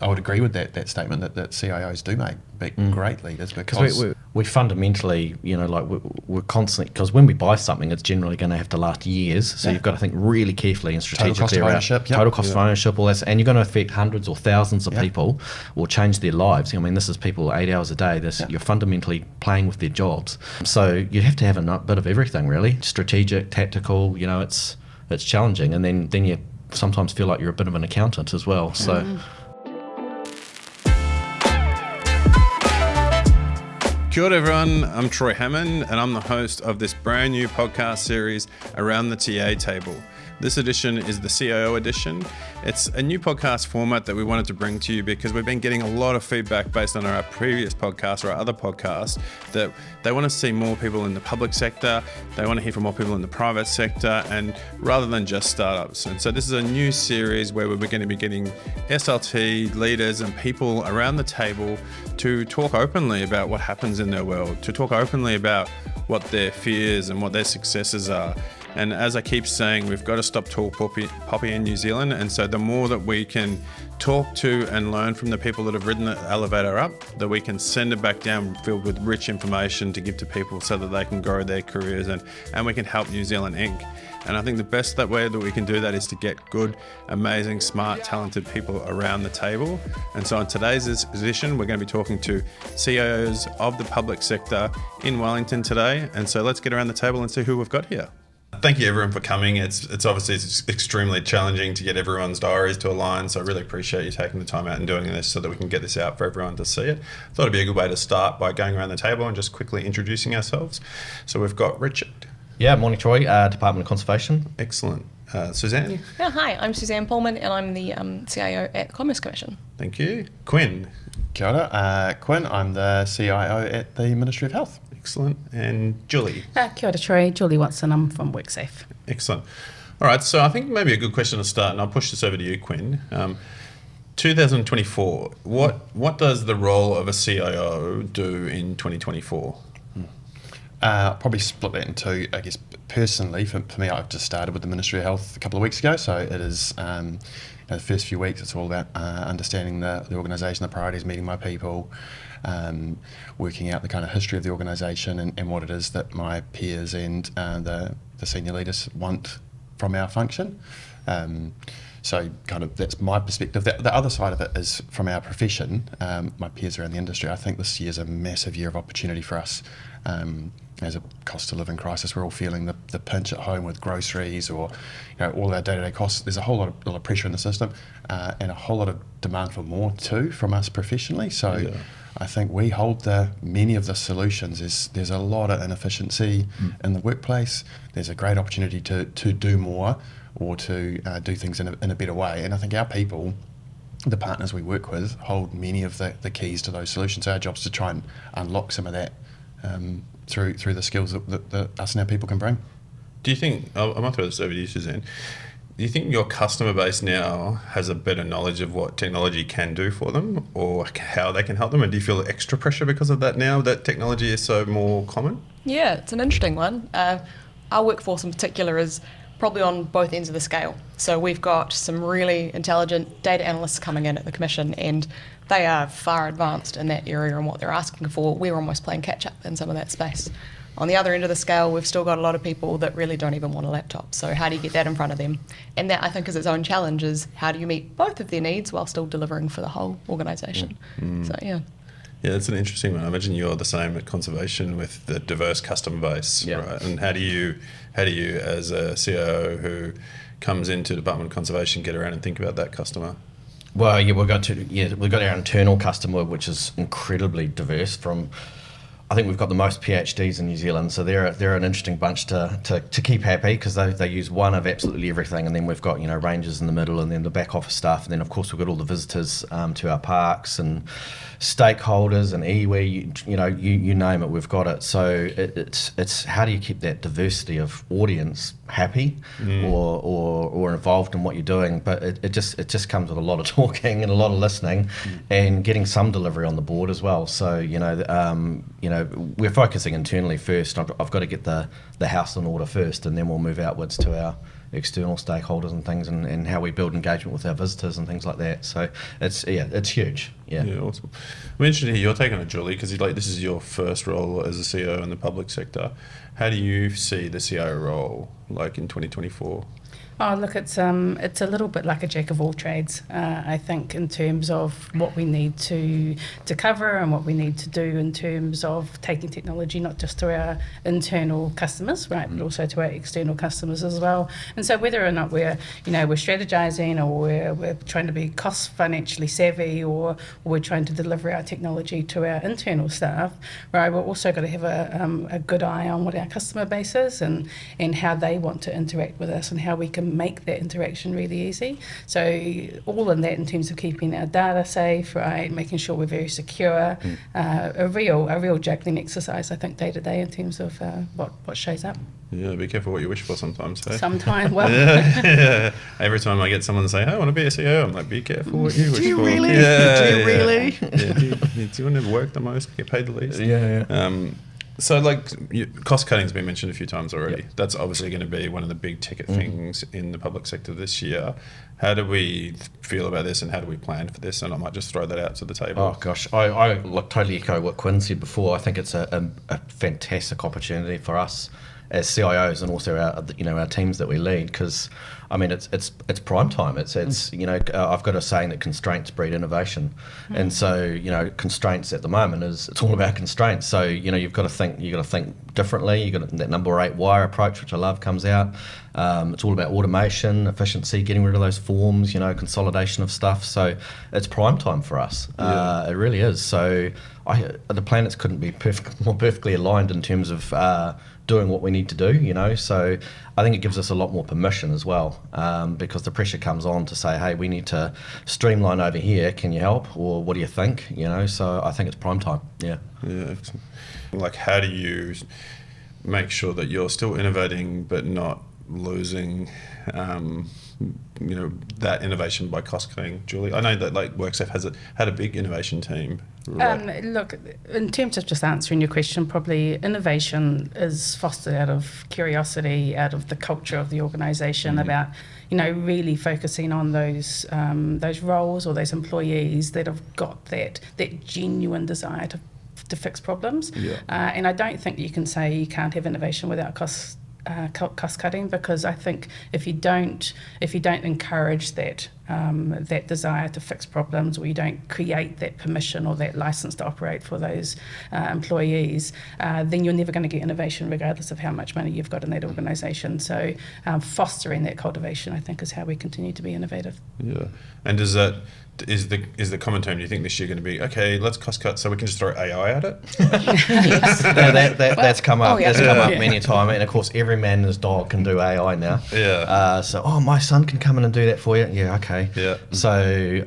I would agree with that statement that CIOs do make great leaders, because we fundamentally, we're constantly, because when we buy something, it's generally going to have to last years. So you've got to think really carefully and strategically around total cost of ownership, all that, and you're going to affect hundreds or thousands of people, or change their lives. I mean, this is people 8 hours a day. You're fundamentally playing with their jobs. So you have to have a bit of everything, really, strategic, tactical. It's challenging, and then you sometimes feel like you're a bit of an accountant as well. So. Kia ora everyone, I'm Troy Hammond and I'm the host of this brand new podcast series around the TA table. This edition is the CIO edition. It's a new podcast format that we wanted to bring to you because we've been getting a lot of feedback based on our previous podcast or our other podcasts that they want to see more people in the public sector, they want to hear from more people in the private sector, and rather than just startups. And so this is a new series where we're going to be getting SLT leaders and people around the table to talk openly about what happens in their world, to talk openly about what their fears and what their successes are. And as I keep saying, we've got to stop tall poppy in New Zealand. And so the more that we can talk to and learn from the people that have ridden the elevator up, that we can send it back down filled with rich information to give to people so that they can grow their careers and we can help New Zealand Inc. And I think the best way that we can do that is to get good, amazing, smart, talented people around the table. And so in today's edition, we're going to be talking to CIOs of the public sector in Wellington today. And so let's get around the table and see who we've got here. Thank you everyone for coming. It's obviously extremely challenging to get everyone's diaries to align, so I really appreciate you taking the time out and doing this so that we can get this out for everyone to see it. I thought it'd be a good way to start by going around the table and just quickly introducing ourselves. So we've got Richard. Yeah, morning Troy, Department of Conservation. Excellent. Suzanne. Yeah, hi, I'm Suzanne Pullman and I'm the CIO at the Commerce Commission. Thank you. Quin. Kia ora, Quin. I'm the CIO at the Ministry of Health. Excellent. And Julie. Kia ora, Troy. Julie Watson. I'm from WorkSafe. Excellent. All right, so I think maybe a good question to start, and I'll push this over to you, Quin. 2024, what does the role of a CIO do in 2024? Probably split that into, I guess, personally, for me, I've just started with the Ministry of Health a couple of weeks ago, so it is, the first few weeks, it's all about understanding the organisation, the priorities, meeting my people, working out the kind of history of the organisation and what it is that my peers and the senior leaders want from our function. So kind of that's my perspective. The other side of it is from our profession, my peers around the industry. I think this year's a massive year of opportunity for us. As a cost of living crisis, we're all feeling the pinch at home with groceries or all our day-to-day costs. There's a whole lot of pressure in the system and a whole lot of demand for more too from us professionally. So I think we hold many of the solutions. There's a lot of inefficiency in the workplace. There's a great opportunity to do more or to do things in a better way. And I think our people, the partners we work with, hold many of the keys to those solutions. Our job is to try and unlock some of that through the skills that us and our people can bring. Do you think, I might throw this over to you, Suzanne, do you think your customer base now has a better knowledge of what technology can do for them or how they can help them? And do you feel extra pressure because of that now that technology is so more common? Yeah, it's an interesting one. Our workforce in particular is probably on both ends of the scale. So we've got some really intelligent data analysts coming in at the Commission and they are far advanced in that area and what they're asking for. We're almost playing catch up in some of that space. On the other end of the scale, we've still got a lot of people that really don't even want a laptop. So how do you get that in front of them? And that, I think, is its own challenge, is how do you meet both of their needs while still delivering for the whole organisation? So, yeah. Yeah, that's an interesting one. I imagine you're the same at Conservation with the diverse customer base, right? And how do you, as a CIO who comes into Department of Conservation, get around and think about that customer? Well, yeah, we've got our internal customer, which is incredibly diverse. I think we've got the most PhDs in New Zealand, so they're an interesting bunch to keep happy because they use one of absolutely everything, and then we've got rangers in the middle, and then the back office staff, and then of course we've got all the visitors to our parks and stakeholders and iwi, you name it, we've got it. So it's how do you keep that diversity of audience happy or involved in what you're doing? But it just comes with a lot of talking and a lot of listening and getting some delivery on the board as well. So we're focusing internally first. I've got to get the house in order first, and then we'll move outwards to external stakeholders and things, and how we build engagement with our visitors and things like that. So it's huge. Yeah. Yeah, awesome. I'm interested to hear your take on it, Julie, because this is your first role as a CEO in the public sector. How do you see the CIO role like in 2024? Oh, look, it's a little bit like a jack of all trades. I think in terms of what we need to cover and what we need to do in terms of taking technology not just to our internal customers, right, but also to our external customers as well. And so whether or not we're strategizing, or we're trying to be cost financially savvy, or we're trying to deliver our technology to our internal staff, right, we're also got to have a good eye on what our customer base is and how they want to interact with us and how we can make that interaction really easy. So all in that in terms of keeping our data safe, right, making sure we're very secure, a real juggling exercise, I think, day to day in terms of what shows up. Yeah, be careful what you wish for sometimes. Hey? Sometimes, well, yeah. Every time I get someone to say, "Hey, I want to be a CEO," I'm like, "Be careful what you wish for." Do you really? Yeah, Do you really? Yeah. Do you want to work the most, get paid the least? Yeah. So, cost cutting's been mentioned a few times already. Yep. That's obviously going to be one of the big ticket things in the public sector this year. How do we feel about this, and how do we plan for this? And I might just throw that out to the table. Oh gosh, I totally echo what Quin said before. I think it's a fantastic opportunity for us as CIOs and also our teams that we lead, because I mean it's prime time. It's I've got a saying that constraints breed innovation, and so constraints at the moment it's all about constraints. So you've got to think differently. You've got that number 8 wire approach, which I love, comes out. It's all about automation, efficiency, getting rid of those forms, consolidation of stuff. So it's prime time for us. It really is. So the planets couldn't be more perfectly aligned in terms of doing what we need to do, so I think it gives us a lot more permission as well, because the pressure comes on to say, hey, we need to streamline over here, can you help, or what do you think, so I think it's prime time. Yeah. How do you make sure that you're still innovating but not losing that innovation by cost cutting, Julie? I know that WorkSafe had a big innovation team. Right? Look, in terms of just answering your question, probably innovation is fostered out of curiosity, out of the culture of the organisation, about really focusing on those roles or those employees that have got that genuine desire to fix problems. And I don't think you can say you can't have innovation without cost cutting, because I think if you don't encourage that desire to fix problems, or you don't create that permission or that license to operate for those employees, then you're never going to get innovation regardless of how much money you've got in that organisation. So fostering that cultivation, I think, is how we continue to be innovative. Yeah. And is the common term, do you think this year going to be, okay, let's cost cut so we can just throw AI at it? Yes. That's come up. That's come up many a time, and of course every man and his dog can do AI now. So my son can come in and do that for you. Yeah, okay. Yeah. So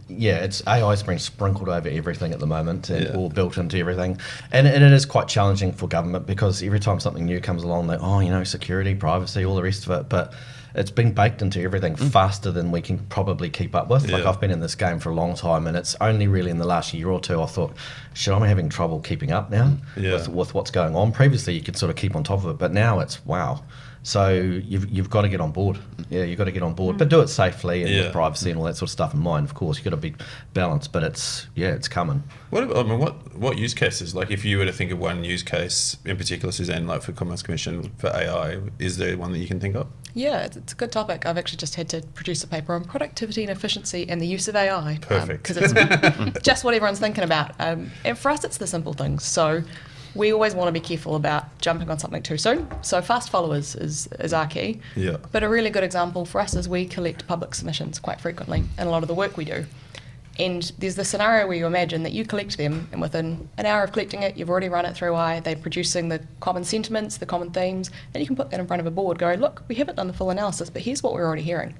it's AI's been sprinkled over everything at the moment, all built into everything, and it is quite challenging for government, because every time something new comes along, they security, privacy, all the rest of it, but it's been baked into everything faster than we can probably keep up with. I've been in this game for a long time, and it's only really in the last year or two I thought, shit, I'm having trouble keeping up now with what's going on. Previously you could sort of keep on top of it, but now it's wow. So you've got to get on board. Yeah, you've got to get on board, but do it safely and with privacy and all that sort of stuff in mind. Of course, you've got to be balanced, but it's coming. What use cases, if you were to think of one use case in particular, Suzanne, for Commerce Commission for AI, is there one that you can think of? Yeah, it's a good topic. I've actually just had to produce a paper on productivity and efficiency and the use of AI. Perfect. Because it's just what everyone's thinking about. And for us, it's the simple things. So we always want to be careful about jumping on something too soon. So fast followers is our key. Yeah. But a really good example for us is we collect public submissions quite frequently in a lot of the work we do. And there's the scenario where you imagine that you collect them, and within an hour of collecting it, you've already run it through AI, they're producing the common sentiments, the common themes, and you can put that in front of a board, go, look, we haven't done the full analysis, but here's what we're already hearing.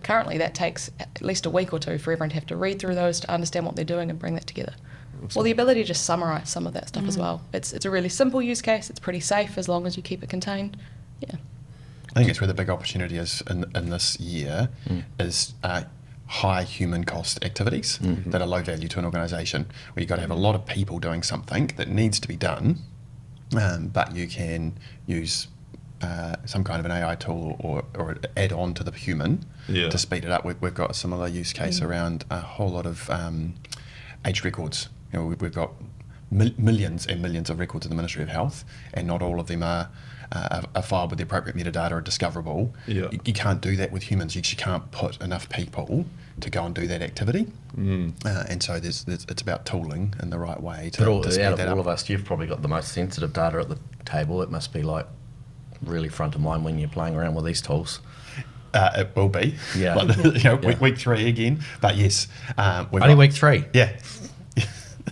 Currently that takes at least a week or two for everyone to have to read through those to understand what they're doing and bring that together. Awesome. Well, the ability to just summarise some of that stuff as well. It's a really simple use case, it's pretty safe as long as you keep it contained. Yeah. I think it's where the big opportunity is in this year is high human cost activities that are low value to an organisation, where you've got to have a lot of people doing something that needs to be done, but you can use some kind of an AI tool or an add-on to the human Yeah. to speed it up. We've got a similar use case around a whole lot of age records. We've got millions and millions of records in the Ministry of Health, and not all of them are filed with the appropriate metadata or discoverable. Yeah. You can't do that with humans. You can't put enough people to go and do that activity. And so it's about tooling in the right way to speed Out that of all up. of us, you've probably got the most sensitive data at the table. It must be like really front of mind when you're playing around with these tools. It will be. Yeah. Week 3 again. But yes. Only week 3. Yeah.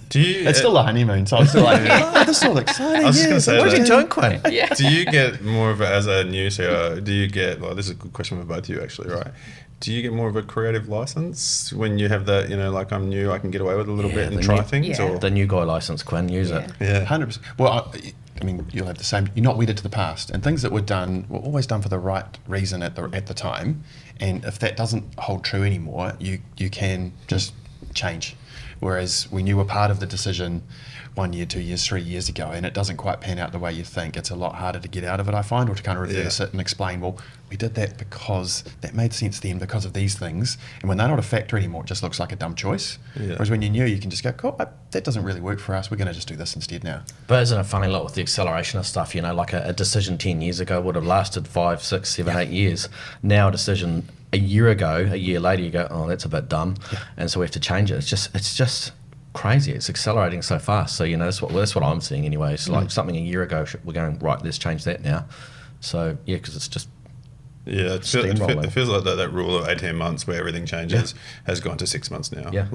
Do you? It's still a honeymoon, so I'm still like, oh, this is all exciting. I was just gonna say What have you that. been doing, Quin? Do you get more of a, as a new CIO, do you get, well, this is a good question for both of you actually, right? Do you get more of a creative license when you have that, like I'm new, I can get away with a little bit and the try new- things? Yeah. Or The new guy license, Quin, use it. Yeah. 100%. Well, I mean, you'll have the same. You're not wedded to the past, and things that were done were always done for the right reason at the time. And if that doesn't hold true anymore, you can just change. Whereas when you were part of the decision 1 year, 2 years, 3 years ago, and it doesn't quite pan out the way you think, it's a lot harder to get out of it, I find, or to kind of reverse it and explain, well, we did that because that made sense then because of these things. And when they're not a factor anymore, it just looks like a dumb choice. Yeah. Whereas when you're new, you can just go, cool, that doesn't really work for us. We're going to just do this instead now. But isn't it funny, like with the acceleration of stuff, like a decision 10 years ago would have lasted 5, 6, 7, 8 years. Now a decision a year ago, a year later, you go, oh, that's a bit dumb. And so we have to change it. It's just crazy. It's accelerating so fast. So, that's what I'm seeing anyway. It's like something a year ago, we're going, right, let's change that now. So, yeah, because it's just... Yeah, it feels like that rule of 18 months where everything changes has gone to 6 months now. Yeah.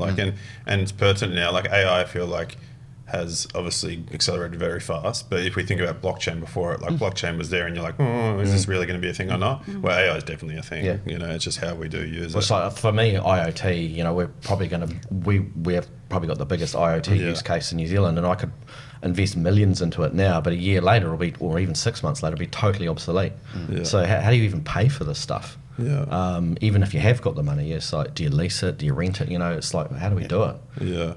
And it's pertinent now. Like AI, I feel like has obviously accelerated very fast. But if we think about blockchain before it, like blockchain was there and you're like, oh, is this really going to be a thing or not? Well, AI is definitely a thing. Yeah. It's just how we do use Well, it. so for me, IoT, we're probably going to, we have probably got the biggest IoT use case in New Zealand, and I could invest millions into it now, but a year later, or even 6 months later, it'll be totally obsolete. Yeah. So how do you even pay for this stuff? Yeah. Even if you have got the money, it's like, do you lease it? Do you rent it? It's like, how do we do it? Yeah.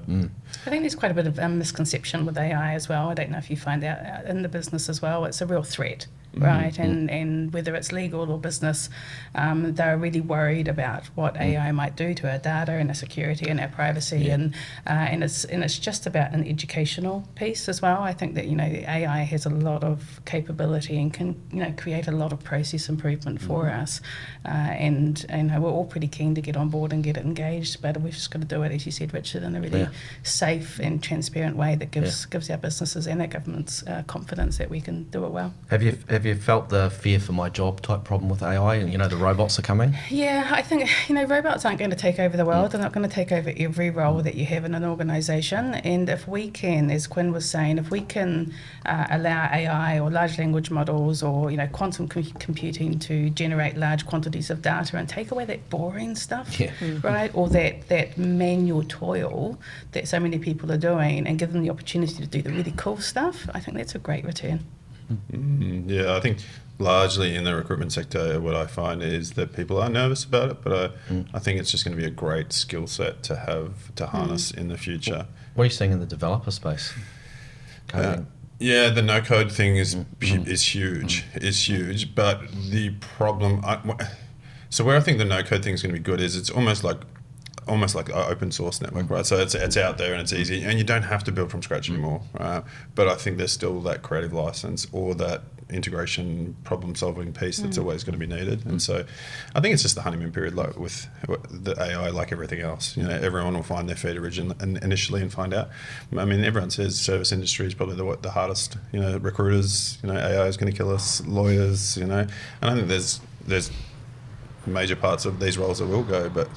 I think there's quite a bit of misconception with AI as well. I don't know if you find out in the business as well. It's a real threat, right? And whether it's legal or business, they're really worried about what AI might do to our data and our security and our privacy, and it's just about an educational piece as well. I think that AI has a lot of capability and can create a lot of process improvement for us, and we're all pretty keen to get on board and get it engaged, but we've just got to do it, as you said, Richard, in a really safe and transparent way that gives our businesses and our governments confidence that we can do it well. Have you felt the fear for my job type problem with AI, and the robots are coming? Yeah, I think robots aren't going to take over the world. They're not going to take over every role that you have in an organisation. And if we can, as Quin was saying, if we can allow AI or large language models or quantum computing to generate large quantities of data and take away that boring stuff, right, or that manual toil that so many people are doing, and give them the opportunity to do the really cool stuff, I think that's a great return. Yeah, I think largely in the recruitment sector, what I find is that people are nervous about it, but I think it's just going to be a great skill set to have to harness in the future. What are you seeing in the developer space? Coding. Yeah, the no code thing is huge. Is huge, but the problem. So where I think the no code thing is going to be good is it's almost like an open source network, right? So it's out there and it's easy, and you don't have to build from scratch anymore. But I think there's still that creative license or that integration problem solving piece that's always going to be needed. And so I think it's just the honeymoon period, like with the AI, like everything else. Everyone will find their feet initially and find out. I mean, everyone says service industry is probably the hardest. Recruiters, AI is going to kill us. Lawyers, and I think there's major parts of these roles that will go, but.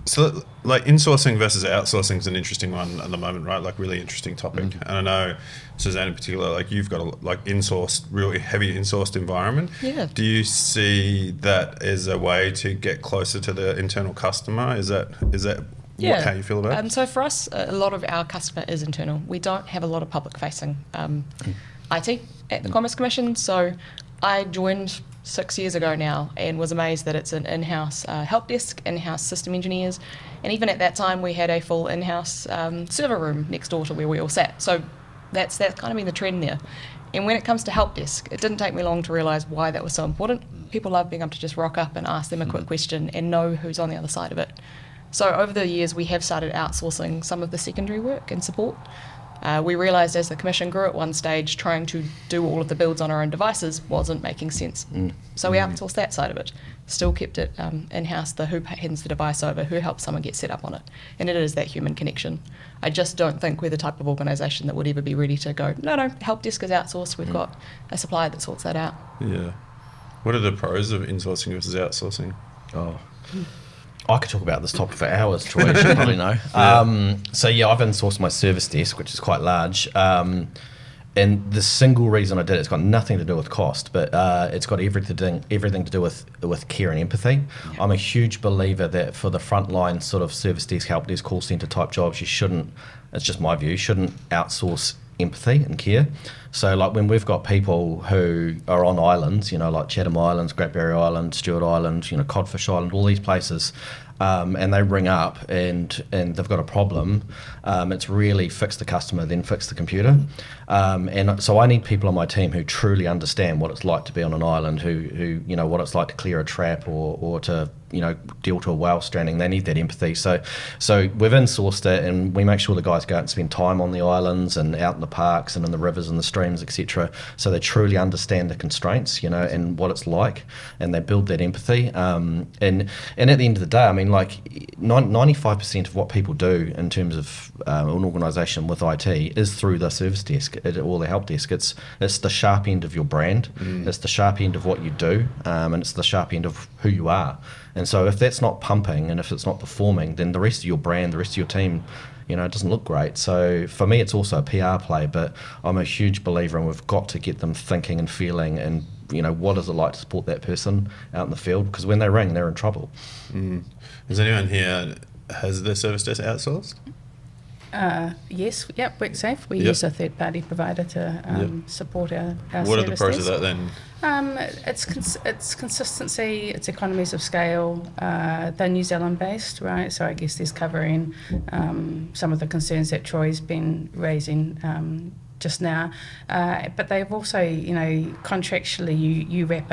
So like insourcing versus outsourcing is an interesting one at the moment, right? Like really interesting topic. And I know Suzanne in particular, like you've got a really heavy insourced environment. Yeah. Do you see that as a way to get closer to the internal customer? Is that how you feel about it? So for us, a lot of our customer is internal. We don't have a lot of public facing IT at the Commerce Commission. So I joined 6 years ago now and was amazed that it's an in-house help desk, in-house system engineers, and even at that time we had a full in-house server room next door to where we all sat. So that's kind of been the trend there. And when it comes to help desk, it didn't take me long to realise why that was so important. People love being able to just rock up and ask them a quick question and know who's on the other side of it. So over the years, we have started outsourcing some of the secondary work and support. We realised as the commission grew at one stage, trying to do all of the builds on our own devices wasn't making sense. So we outsourced that side of it. Still kept it in-house, the who hands the device over, who helps someone get set up on it. And it is that human connection. I just don't think we're the type of organisation that would ever be ready to go, no, help desk is outsourced. We've got a supplier that sorts that out. Yeah. What are the pros of insourcing versus outsourcing? I could talk about this topic for hours, Troy, as you probably know. I've insourced my service desk, which is quite large. And the single reason I did it's got nothing to do with cost, but it's got everything to do with care and empathy. Yeah. I'm a huge believer that for the frontline sort of service desk, help desk, call centre type jobs, you shouldn't, it's just my view, shouldn't outsource empathy and care. So like when we've got people who are on islands, like Chatham Islands, Great Barrier Island, Stewart Island, Codfish Island, all these places, and they ring up and they've got a problem, it's really fix the customer, then fix the computer. And so I need people on my team who truly understand what it's like to be on an island, who what it's like to clear a trap or to deal to a whale stranding. They need that empathy. So we've insourced it, and we make sure the guys go out and spend time on the islands and out in the parks and in the rivers and the streams, etc. So they truly understand the constraints, and what it's like, and they build that empathy. And at the end of the day, I mean, like 95% of what people do in terms of an organisation with IT is through the service desk or the help desk. It's the sharp end of your brand. It's the sharp end of what you do, and it's the sharp end of who you are. And so if that's not pumping and if it's not performing, then the rest of your brand, the rest of your team, it doesn't look great. So for me, it's also a PR play, but I'm a huge believer in we've got to get them thinking and feeling and, what is it like to support that person out in the field? Because when they ring, they're in trouble. Does anyone here has their service desk outsourced? Yes, WorkSafe. We use a third-party provider to support our What are the service pros desk. of that then? It's consistency, it's economies of scale. They're New Zealand-based, right? So I guess there's covering some of the concerns that Troy's been raising just now, but they've also, contractually, you wrap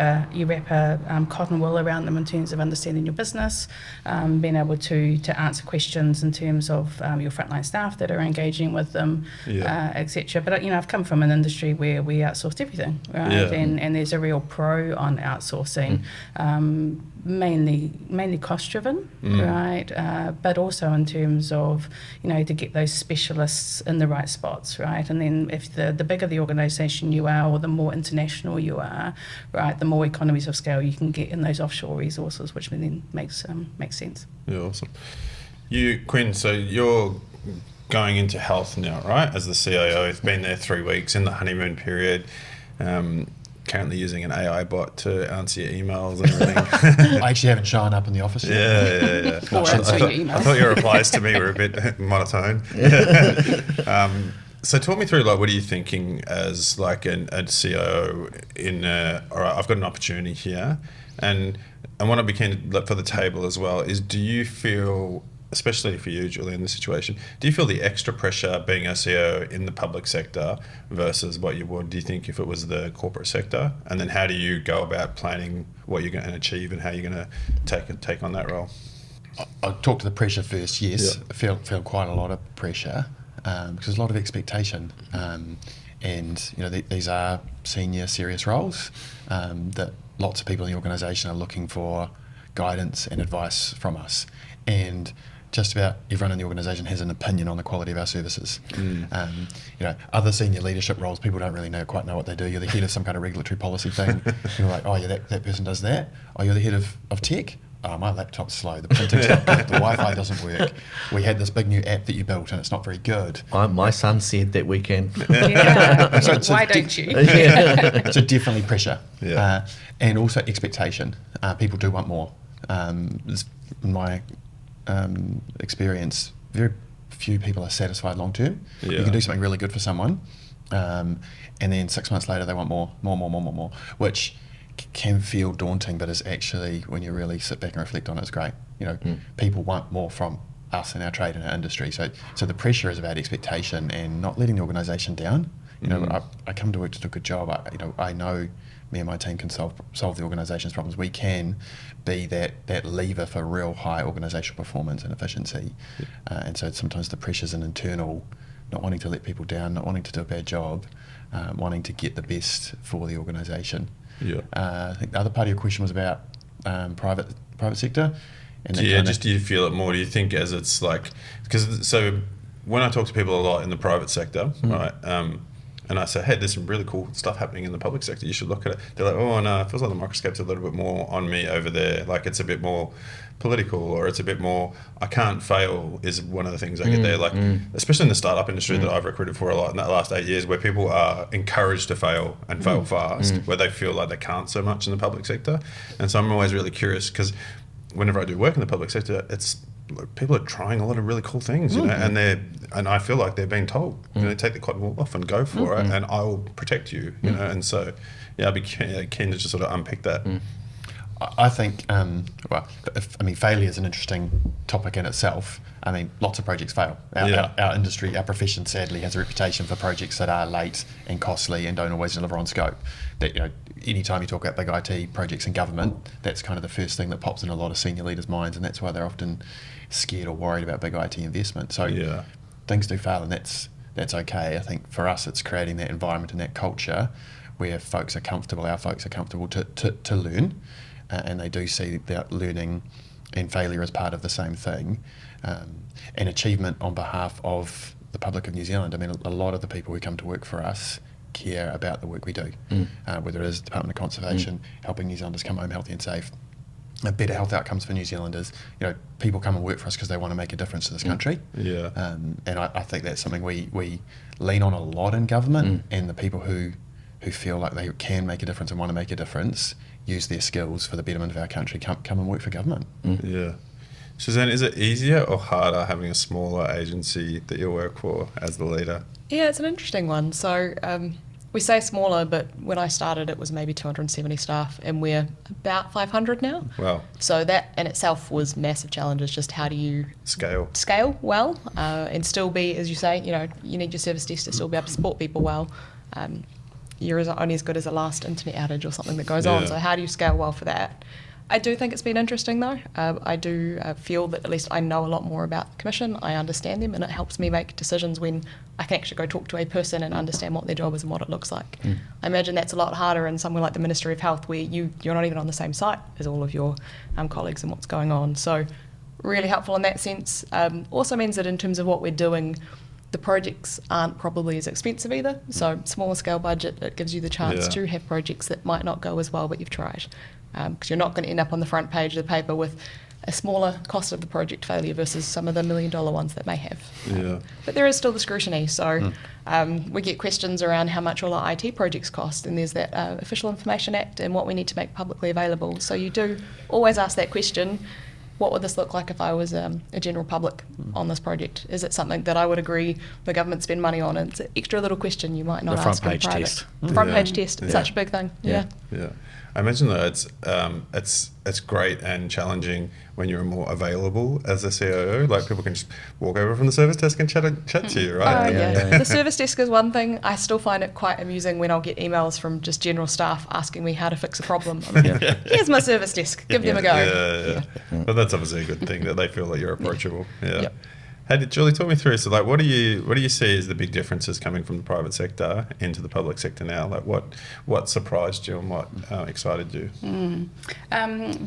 a cotton wool around them in terms of understanding your business, being able to answer questions in terms of your frontline staff that are engaging with them, etc. But I've come from an industry where we outsourced everything, right? And there's a real pro on outsourcing. Mainly cost driven, right? But also in terms of, to get those specialists in the right spots, right? And then if the bigger the organisation you are or the more international you are, right, the more economies of scale you can get in those offshore resources, which then makes sense. Yeah, awesome. You, Quin, so you're going into health now, right? As the CIO, you've been there 3 weeks in the honeymoon period. Currently using an AI bot to answer your emails and everything. I actually haven't shown up in the office yet. Yeah. Or answer your emails. I thought your replies to me were a bit monotone. So talk me through, what are you thinking as a CIO all right, I've got an opportunity here, and what I'd be keen to for the table as well is, do you feel, especially for you, Julie, in this situation, do you feel the extra pressure being a CEO in the public sector versus what you would, do you think, if it was the corporate sector? And then how do you go about planning what you're going to achieve and how you're going to take on that role? I'll talk to the pressure first. Yes, I feel quite a lot of pressure because there's a lot of expectation. And these are senior, serious roles that lots of people in the organisation are looking for guidance and advice from us. And just about everyone in the organisation has an opinion on the quality of our services. Other senior leadership roles, people don't really quite know what they do. You're the head of some kind of regulatory policy thing. You're like, oh yeah, that person does that. Oh, you're the head of tech. Oh, my laptop's slow. The printing's not good. The Wi-Fi doesn't work. We had this big new app that you built and it's not very good. My son said that we can. Yeah. Why don't you? So definitely pressure. And also expectation. People do want more. In my experience, very few people are satisfied long term. You can do something really good for someone, and then 6 months later they want more, which can feel daunting, but is actually, when you really sit back and reflect on it, it's great. People want more from us in our trade and our industry. So the pressure is about expectation and not letting the organisation down You know, I come to work to do a good job. I know me and my team can solve the organisation's problems. We can be that lever for real high organisational performance and efficiency. And so sometimes the pressures and internal, not wanting to let people down, not wanting to do a bad job, wanting to get the best for the organisation. Yeah. I think the other part of your question was about private sector. And Do you feel it more? Do you think as it's like, because so when I talk to people a lot in the private sector, right, and I say, hey, there's some really cool stuff happening in the public sector, you should look at it. They're like, oh no, it feels like the microscope's a little bit more on me over there. Like it's a bit more political, or it's a bit more, I can't fail is one of the things I get there. Like, especially in the startup industry that I've recruited for a lot in the last 8 years, where people are encouraged to fail and fail fast, where they feel like they can't so much in the public sector. And so I'm always really curious, because whenever I do work in the public sector, it's people are trying a lot of really cool things, you know, and I feel like they're being told, you know, take the cotton wool off and go for it, and I will protect you, you know. And so, yeah, I'd be keen to just sort of unpick that. I think, failure is an interesting topic in itself. I mean, lots of projects fail. Our industry, our profession, sadly, has a reputation for projects that are late and costly and don't always deliver on scope. That, you know, anytime you talk about big IT projects in government, that's kind of the first thing that pops in a lot of senior leaders' minds, and that's why they're often scared or worried about big IT investment. So things do fail, and that's okay. I think for us, it's creating that environment and that culture where our folks are comfortable to learn, and they do see that learning and failure as part of the same thing, and achievement on behalf of the public of New Zealand. I mean, a lot of the people who come to work for us care about the work we do, whether it is Department of Conservation, helping New Zealanders come home healthy and safe, better health outcomes for New Zealanders. You know, people come and work for us because they want to make a difference to this country. And I think that's something we lean on a lot in government, and the people who feel like they can make a difference and want to make a difference use their skills for the betterment of our country, come and work for government. Yeah. Suzanne, is it easier or harder having a smaller agency that you work for as the leader? Yeah, it's an interesting one. So we say smaller, but when I started it was maybe 270 staff, and we're about 500 now. Wow. So that in itself was massive challenges. Just how do you Scale well, and still be, as you say, you know, you need your service desk to still be able to support people well. You're only as good as the last internet outage or something that goes on. So how do you scale well for that? I do think it's been interesting though. I do feel that at least I know a lot more about the Commission. I understand them, and it helps me make decisions when I can actually go talk to a person and understand what their job is and what it looks like. I imagine that's a lot harder in somewhere like the Ministry of Health, where you're not even on the same site as all of your colleagues and what's going on. So really helpful in that sense. Also means that in terms of what we're doing, the projects aren't probably as expensive either. So smaller scale budget, it gives you the chance to have projects that might not go as well, but you've tried. Because you're not going to end up on the front page of the paper with a smaller cost of the project failure versus some of the $1 million ones that may have. But there is still the scrutiny. So we get questions around how much all our IT projects cost, and there's that Official Information Act and what we need to make publicly available. So you do always ask that question, what would this look like if I was a general public on this project? Is it something that I would agree the government spend money on? And it's an extra little question you might not The ask front in page private. test. Front page test, it's such a big thing. Yeah. I imagine that it's great and challenging when you're more available as a CIO. Like people can just walk over from the service desk and chat to you, right? The service desk is one thing. I still find it quite amusing when I'll get emails from just general staff asking me how to fix a problem. I mean, here's my service desk. Give them a go. But that's obviously a good thing that they feel that you're approachable. Hey, Julie, talk me through. So, like, what do you see as the big differences coming from the private sector into the public sector now? Like, what surprised you and what excited you?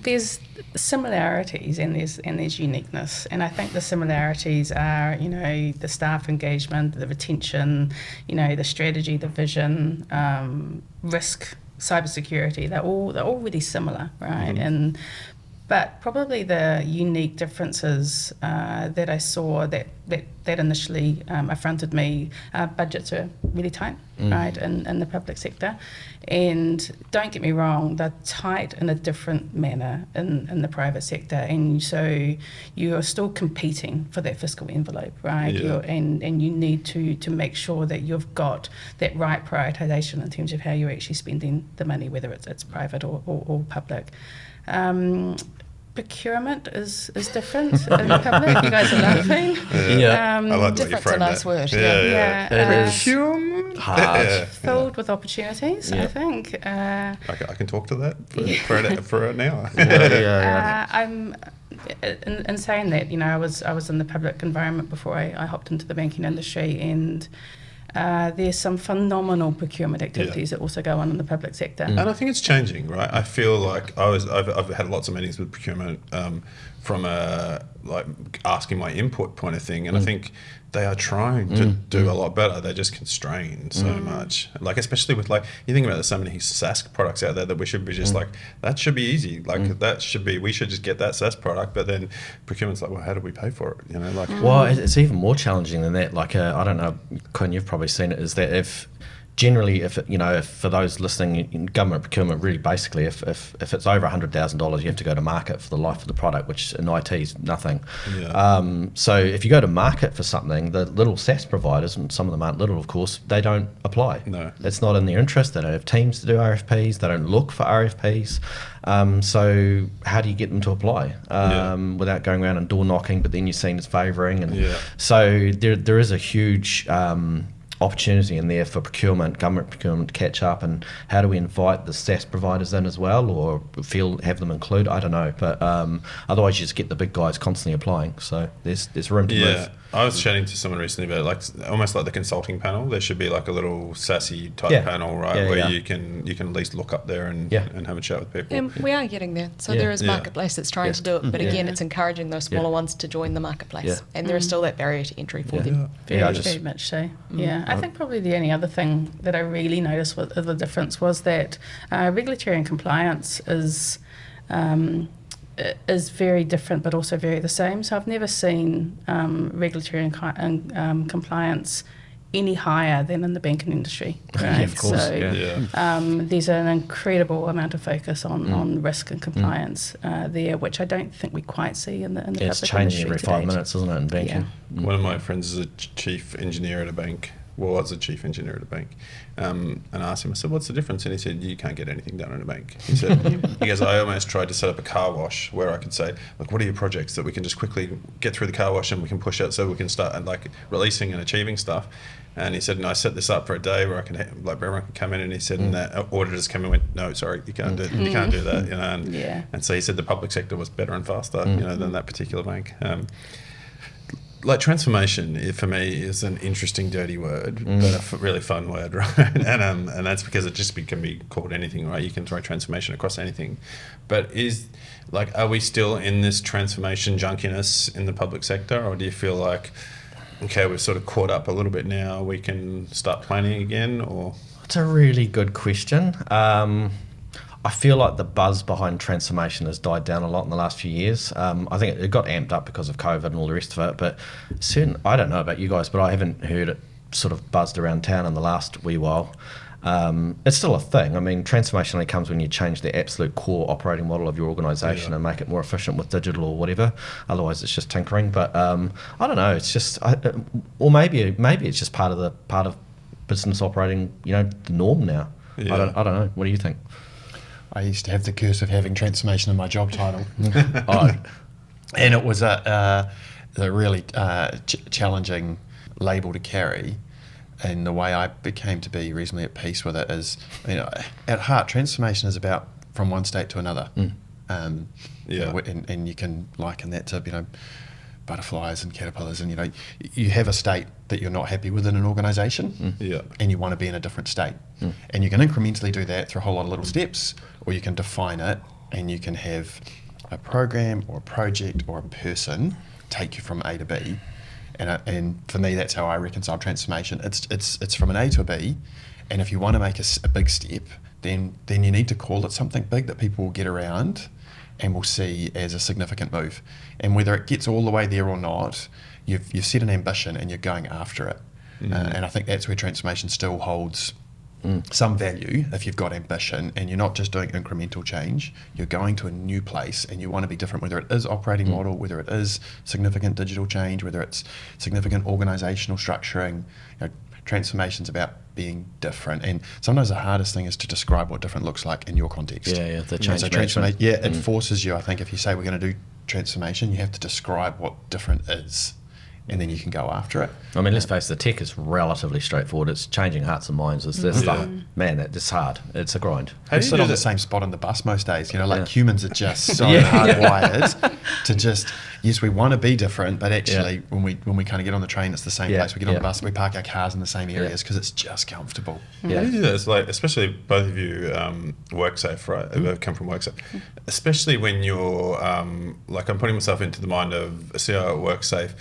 There's similarities and there's uniqueness, and I think the similarities are, you know, the staff engagement, the retention, you know, the strategy, the vision, risk, cybersecurity. They're all really similar, right? But probably the unique differences that I saw that initially affronted me, budgets are really tight, right, in the public sector. And don't get me wrong, they're tight in a different manner in the private sector. And so you are still competing for that fiscal envelope, right? And you need to make sure that you've got that right prioritisation in terms of how you're actually spending the money, whether it's private or public. procurement is different in the public. You guys are laughing. Yeah. I like the way you Different's a framed nice that. word. Yeah. Yeah, It is Procurement. hard. filled with opportunities, I Yep. think. I can talk to that for an hour. I'm in saying that, I was in the public environment before I hopped into the banking industry, and there's some phenomenal procurement activities that also go on in the public sector. And I think it's changing, right? I feel like I've had lots of meetings with procurement from a like asking my input point of thing, and I think they are trying to do a lot better. They're just constrained so much. Like especially with like you think about there's so many SaaS products out there that we should be just like that should be easy. Like that should be we should just get that SaaS product. But then procurement's like, well, how do we pay for it? Like Well, it's even more challenging than that. Like, I don't know, Quin, you've probably seen it, is that if for those listening in government procurement, really basically, if it's over $100,000, you have to go to market for the life of the product, which in IT is nothing. Yeah. So if you go to market for something, the little SaaS providers, and some of them aren't little, of course, they don't apply. No. It's not in their interest. They don't have teams to do RFPs. They don't look for RFPs. So how do you get them to apply without going around and door knocking, but then you're seen as favouring? And so there is a huge opportunity in there for government procurement to catch up, and how do we invite the SaaS providers in as well, or have them include? I don't know, but otherwise you just get the big guys constantly applying. So there's room to move. I was chatting to someone recently about almost like the consulting panel. There should be like a little sassy type panel, right, where you can at least look up there and have a chat with people. And we are getting there. So there is Marketplace that's trying to do it, but again, it's encouraging those smaller ones to join the Marketplace. And there is still that barrier to entry for them. Very much so. Yeah, I think probably the only other thing that I really noticed the difference was that regulatory and compliance is very different, but also very the same. So I've never seen regulatory and compliance any higher than in the banking industry. Right? Yeah, of course. So there's an incredible amount of focus on risk and compliance there, which I don't think we quite see in the public industry. It's changing every 5 minutes, isn't it, in banking? Yeah. One of my friends is a chief engineer at a bank. Well, I was a chief engineer at a bank, and I asked him, I said, what's the difference? And he said, you can't get anything done in a bank. He said, he goes, I almost tried to set up a car wash where I could say, look, what are your projects that we can just quickly get through the car wash and we can push out so we can start releasing and achieving stuff. And he said, and I set this up for a day where I can everyone can come in. And he said, and the auditors came and went, no, sorry, you can't do that. And so he said the public sector was better and faster, than that particular bank. Like transformation, for me, is an interesting, dirty word, but a really fun word, right? And that's because it just can be called anything, right? You can throw transformation across anything. But are we still in this transformation junkiness in the public sector, or do you feel like, okay, we've sort of caught up a little bit now, we can start planning again, or? It's a really good question. I feel like the buzz behind transformation has died down a lot in the last few years. I think it got amped up because of COVID and all the rest of it. But I don't know about you guys, but I haven't heard it sort of buzzed around town in the last wee while. It's still a thing. I mean, transformation only comes when you change the absolute core operating model of your organisation and make it more efficient with digital or whatever. Otherwise, it's just tinkering. But I don't know. It's just, or maybe it's just part of business operating. The norm now. I don't know. What do you think? I used to have the curse of having transformation in my job title. And it was a really challenging label to carry. And the way I became to be reasonably at peace with it is, at heart, transformation is about from one state to another. And you can liken that to, butterflies and caterpillars, and you have a state that you're not happy with in an organisation, and you want to be in a different state, and you can incrementally do that through a whole lot of little steps, or you can define it, and you can have a program or a project or a person take you from A to B, and for me that's how I reconcile transformation. It's from an A to a B, and if you want to make a big step, then you need to call it something big that people will get around and will see as a significant move. And whether it gets all the way there or not, you've set an ambition and you're going after it. And I think that's where transformation still holds some value if you've got ambition and you're not just doing incremental change, you're going to a new place and you want to be different, whether it is operating model, whether it is significant digital change, whether it's significant organisational structuring. transformation's about being different, and sometimes the hardest thing is to describe what different looks like in your context. Yeah, the You know, change so management. it forces you, I think, if you say we're going to do transformation, you have to describe what different is, and then you can go after it. I mean, let's face it, the tech is relatively straightforward. It's changing hearts and minds. It's this stuff. Man, it's hard. It's a grind. How We do you sit do on the that? same spot on the bus most days. You know, like Yeah. humans are just so Yeah. hardwired to just, yes, we want to be different, but actually, when we kind of get on the train, it's the same Yeah. place. We get on the Yeah. bus, we park our cars in the same areas because it's just comfortable. How do you do that? It's like, especially both of you, WorkSafe, right? Who have come from WorkSafe. Especially when you're, like, I'm putting myself into the mind of a CIO at WorkSafe,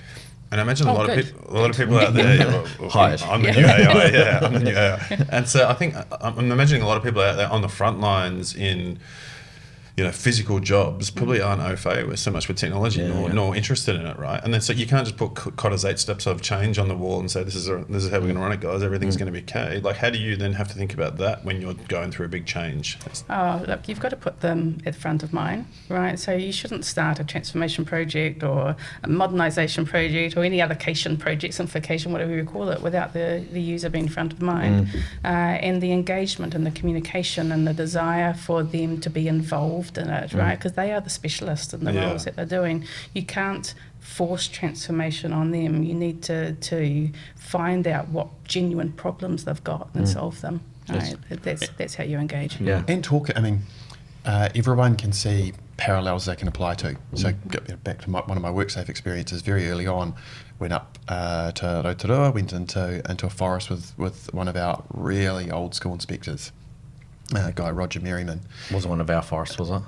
and I imagine a Oh, lot good. of people out there. Hired. I'm the new AI, yeah, I'm the new AI, and so I think I'm imagining a lot of people out there on the front lines in, you know, physical jobs probably aren't au fait with so much with technology, nor interested in it, right? And then so you can't just put Cotter's 8 steps of change on the wall and say this is how we're going to run it, guys. Everything's going to be okay. Like, how do you then have to think about that when you're going through a big change? Oh, look, you've got to put them at the front of mind, right? So you shouldn't start a transformation project or a modernisation project or any allocation project, simplification, whatever you call it, without the user being front of mind. And the engagement and the communication and the desire for them to be involved in it, right? Because they are the specialists in the Yeah. roles that they're doing. You can't force transformation on them. You need to find out what genuine problems they've got and solve them. Right? That's how you engage. Yeah. And talk, I mean, everyone can see parallels they can apply to. So back to one of my WorkSafe experiences very early on, went up to Rotorua, went into a forest with one of our really old school inspectors, guy Roger Merriman. Wasn't one of our forests, was it?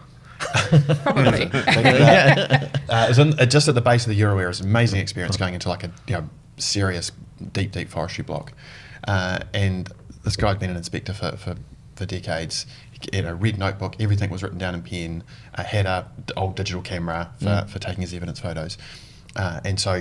Probably. It was just at the base of the Euroware. It was an amazing experience going into like a serious deep forestry block, and this guy'd been an inspector for decades. He had a red notebook, everything was written down in pen, had a old digital camera for taking his evidence photos, and so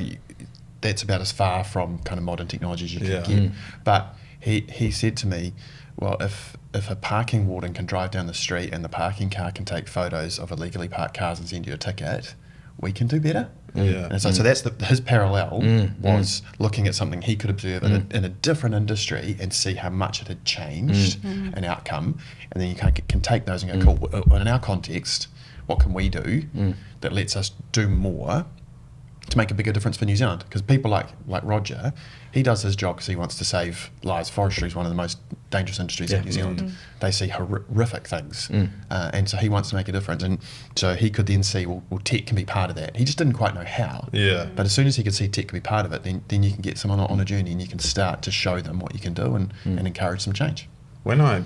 that's about as far from kind of modern technology as you can get. But he said to me, well, if a parking warden can drive down the street and the parking car can take photos of illegally parked cars and send you a ticket, we can do better. Yeah. And so that's his parallel was looking at something he could observe in a different industry and see how much it had changed an outcome, and then you can take those and go, cool, well, in our context, what can we do that lets us do more to make a bigger difference for New Zealand? Because people like Roger, he does his job because he wants to save lives. Forestry is one of the most dangerous industries in New Zealand. They see horrific things, and so he wants to make a difference. And so he could then see, well, tech can be part of that. He just didn't quite know how. Yeah. But as soon as he could see tech can be part of it, then you can get someone on a journey and you can start to show them what you can do and encourage some change. When I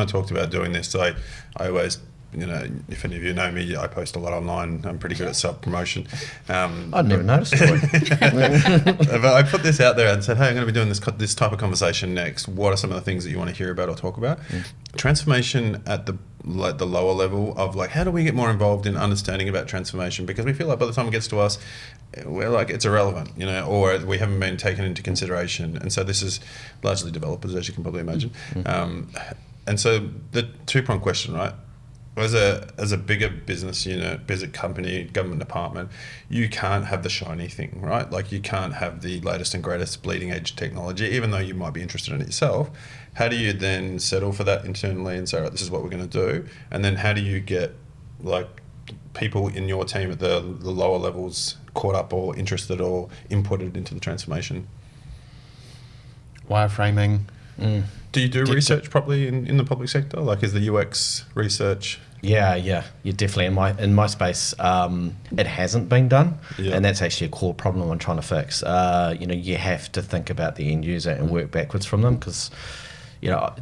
talked about doing this, I always, you know, if any of you know me, I post a lot online. I'm pretty good at self-promotion. I'd never noticed it. But I put this out there and said, hey, I'm going to be doing this type of conversation next. What are some of the things that you want to hear about or talk about? Transformation at the lower level of, like, how do we get more involved in understanding about transformation? Because we feel like by the time it gets to us, we're like, it's irrelevant, you know, or we haven't been taken into consideration. And so this is largely developers, as you can probably imagine. And so the two-pronged question, right? As a bigger business unit, bigger company, government department, you can't have the shiny thing, right? Like, you can't have the latest and greatest bleeding edge technology, even though you might be interested in it yourself. How do you then settle for that internally and say, right, this is what we're going to do? And then how do you get, like, people in your team at the lower levels caught up or interested or inputted into the transformation? Wireframing. Do you do research properly in the public sector? Like, is the UX research? Yeah, definitely. In my space, it hasn't been done, Yeah. and that's actually a core problem I'm trying to fix. You have to think about the end user and work backwards from them, because, you know,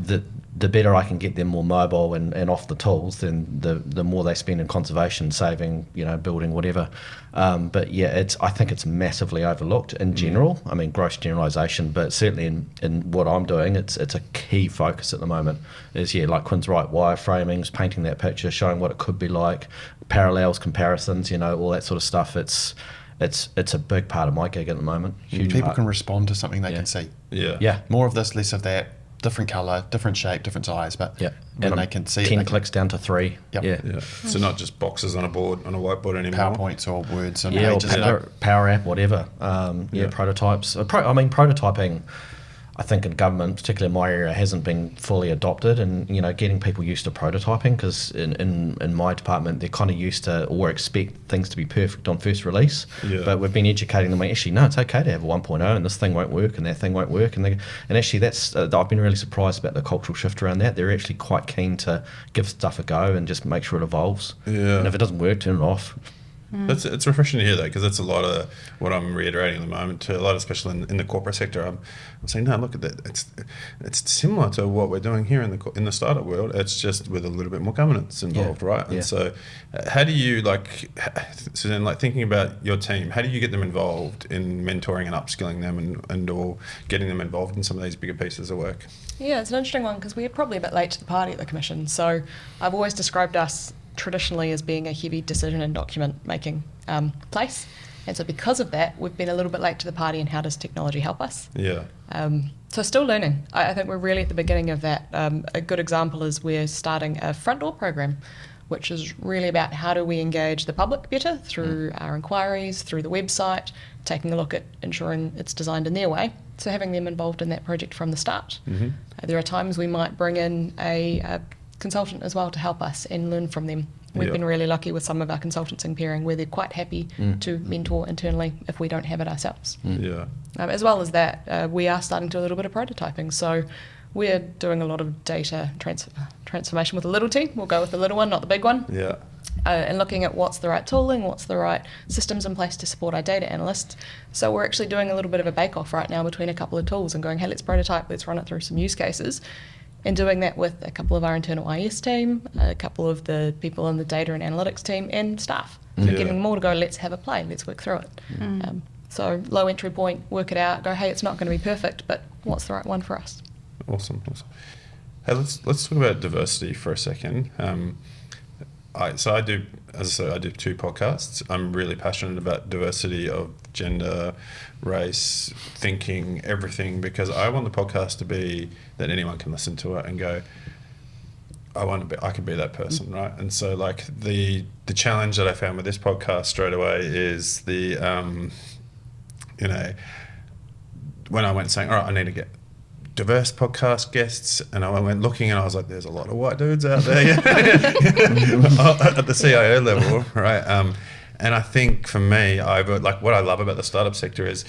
the better I can get them more mobile and off the tools, then the more they spend in conservation, saving, you know, building, whatever. But yeah, I think it's massively overlooked in general. I mean, gross generalisation, but certainly in what I'm doing, it's a key focus at the moment. Is, yeah, like Quin's right, wireframings, painting that picture, showing what it could be like, parallels, comparisons, you know, all that sort of stuff. It's a big part of my gig at the moment. Huge People part. can respond to something they Yeah. can see. Yeah. More of this, less of that. Different colour, different shape, different size, but when they can see 10 it, clicks down to 3. Yep. Yeah. So not just boxes on a whiteboard anymore. PowerPoints or words and Yeah, or pages. Power App, whatever. Yeah. Prototypes. Prototyping, I think in government, particularly in my area, hasn't been fully adopted, and getting people used to prototyping, because in my department they're kind of used to or expect things to be perfect on first release. Yeah. But we've been educating them, actually no, it's okay to have a 1.0 and this thing won't work and that thing won't work, and actually that's I've been really surprised about the cultural shift around that. They're actually quite keen to give stuff a go and just make sure it evolves. Yeah. And if it doesn't work, turn it off. It's refreshing to hear that, because that's a lot of what I'm reiterating at the moment to a lot, especially in the corporate sector. I'm saying, no, look at that. It's similar to what we're doing here in the startup world. It's just with a little bit more governance involved, right? And so, how do you Suzanne, thinking about your team? How do you get them involved in mentoring and upskilling them, and or getting them involved in some of these bigger pieces of work? Yeah, it's an interesting one, because we're probably a bit late to the party at the Commission. So I've always described us traditionally as being a heavy decision and document making place, and so because of that we've been a little bit late to the party in how does technology help us. So still learning. I think we're really at the beginning of that. A good example is we're starting a front door program, which is really about how do we engage the public better through our inquiries, through the website, taking a look at ensuring it's designed in their way, so having them involved in that project from the start. There are times we might bring in a consultant as well to help us and learn from them. We've been really lucky with some of our consultants in pairing, where they're quite happy to mentor internally if we don't have it ourselves. As well as that, we are starting to do a little bit of prototyping. So we're doing a lot of data transformation with a little team. We'll go with the little one, not the big one. And looking at what's the right tooling, what's the right systems in place to support our data analysts. So we're actually doing a little bit of a bake-off right now between a couple of tools and going, hey, let's prototype, let's run it through some use cases. And doing that with a couple of our internal IS team, a couple of the people in the data and analytics team, and staff. So getting them all to go, let's have a play, let's work through it. So low entry point, work it out, go, hey, it's not going to be perfect, but what's the right one for us? Awesome. Hey, let's talk about diversity for a second. I do, as I said, I do 2 podcasts. I'm really passionate about diversity of gender, race, thinking, everything, because I want the podcast to be that anyone can listen to it and go, I can be that person, right? And so the challenge that I found with this podcast straight away is when I went saying, all right, I need to get diverse podcast guests, and I went looking and I was like, there's a lot of white dudes out there at the CIO level, right? And I think for me, what I love about the startup sector is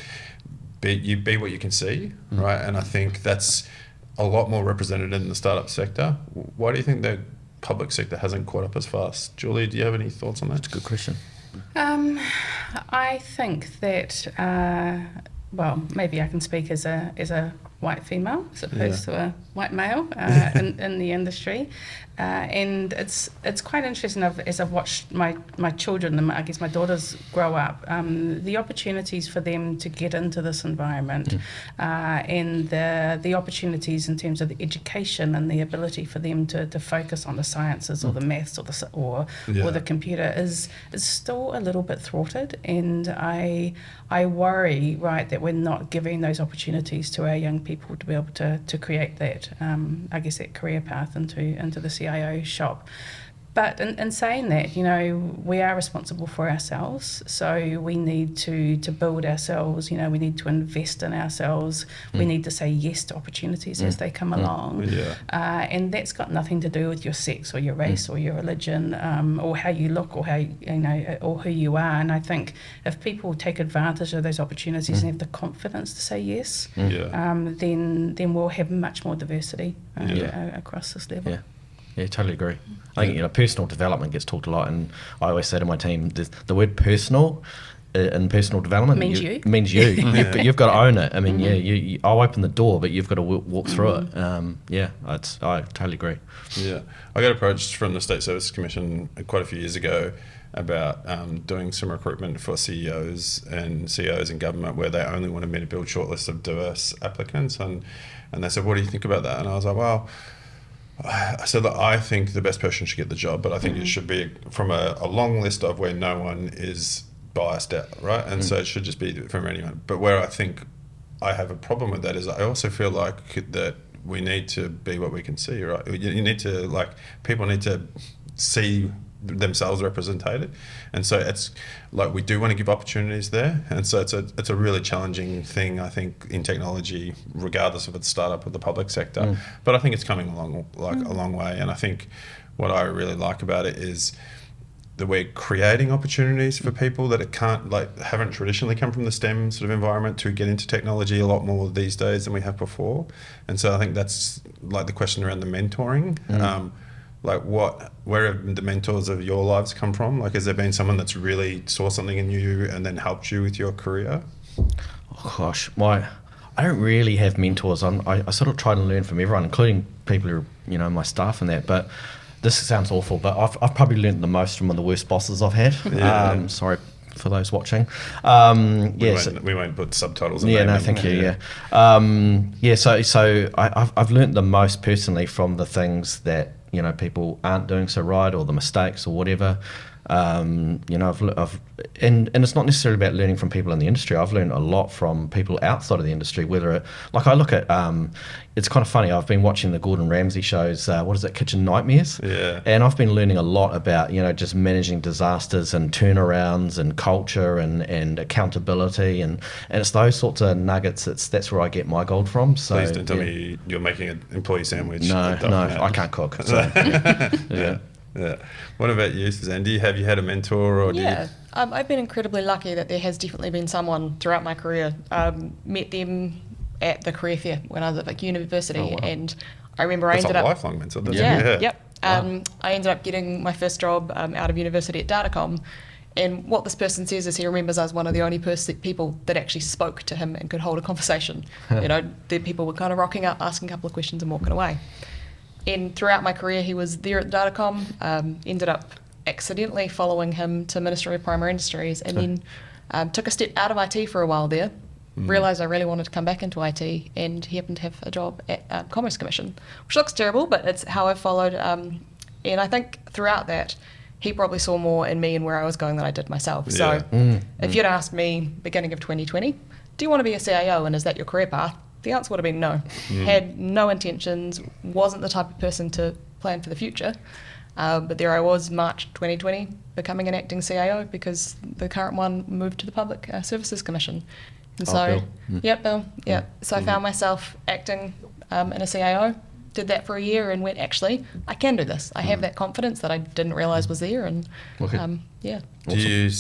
be what you can see, right? And I think that's a lot more represented in the startup sector. Why do you think the public sector hasn't caught up as fast? Julie, do you have any thoughts on that? That's a good question. I think that maybe I can speak as a white female as opposed to a white male in the industry, and it's quite interesting. As I've watched my children and I guess my daughters grow up, the opportunities for them to get into this environment, and the opportunities in terms of the education and the ability for them to focus on the sciences or the maths or the computer is still a little bit thwarted, and I worry, right, that we're not giving those opportunities to our young people to be able to create that, I guess, that career path into the CIO shop. But in saying that, we are responsible for ourselves, so we need to build ourselves. We need to invest in ourselves. We need to say yes to opportunities as they come along. And that's got nothing to do with your sex or your race or your religion, or how you look, or how or who you are. And I think if people take advantage of those opportunities and have the confidence to say yes, then we'll have much more diversity across this level. Yeah, totally agree. I think personal development gets talked a lot, and I always say to my team, the word personal in personal development means you. You've got to own it. I mean, I'll open the door, but you've got to walk through it. I totally agree. Yeah, I got approached from the State Services Commission quite a few years ago about doing some recruitment for CEOs and CEOs in government, where they only wanted me to build shortlists of diverse applicants, and they said, what do you think about that? And I was like, well, I said that I think the best person should get the job, but I think it should be from a long list of where no one is biased out, right? And so it should just be from anyone. But where I think I have a problem with that is I also feel like that we need to be what we can see, right? You need to, people need to see themselves represented. And so it's like we do want to give opportunities there. And so it's a really challenging thing, I think, in technology, regardless if it's startup or the public sector. But I think it's coming along a long way. And I think what I really like about it is that we're creating opportunities for people that haven't traditionally come from the STEM sort of environment to get into technology a lot more these days than we have before. And so I think that's like the question around the mentoring. Where have the mentors of your lives come from? Like, has there been someone that's really saw something in you and then helped you with your career? Oh gosh, I don't really have mentors. I sort of try to learn from everyone, including people who are, my staff and that. But this sounds awful, but I've probably learned the most from one of the worst bosses I've had. Yeah. Sorry for those watching. We won't put subtitles on. Yeah, no, thank you. Yeah. So I've learned the most personally from the things that people aren't doing so right, or the mistakes or whatever. And it's not necessarily about learning from people in the industry. I've learned a lot from people outside of the industry. I look at, it's kind of funny. I've been watching the Gordon Ramsay shows. What is it, Kitchen Nightmares? Yeah. And I've been learning a lot about just managing disasters and turnarounds and culture and accountability, and it's those sorts of nuggets. That's where I get my gold from. So please don't tell me you're making an employee sandwich. No, I can't cook. So, yeah. Yeah. What about you, Suzanne? Have you had a mentor, or I've been incredibly lucky that there has definitely been someone throughout my career. Met them at the career fair when I was at university, and I remember I ended up lifelong mentor. Yep. I ended up getting my first job out of university at Datacom, and what this person says is he remembers I was one of the only people that actually spoke to him and could hold a conversation. The people were kind of rocking up, asking a couple of questions, and walking away. And throughout my career, he was there at Datacom, ended up accidentally following him to Ministry of Primary Industries, and then took a step out of IT for a while there, realised I really wanted to come back into IT, and he happened to have a job at Commerce Commission, which looks terrible, but it's how I followed. And I think throughout that, he probably saw more in me and where I was going than I did myself. Yeah. So if you'd asked me beginning of 2020, do you want to be a CIO and is that your career path? The answer would have been no. Had no intentions, wasn't the type of person to plan for the future. But there I was, March 2020, becoming an acting CIO because the current one moved to the Public Services Commission. And so, Bill. So I found myself acting in a CIO, did that for a year and went, actually, I can do this. I have that confidence that I didn't realise was there. And Do you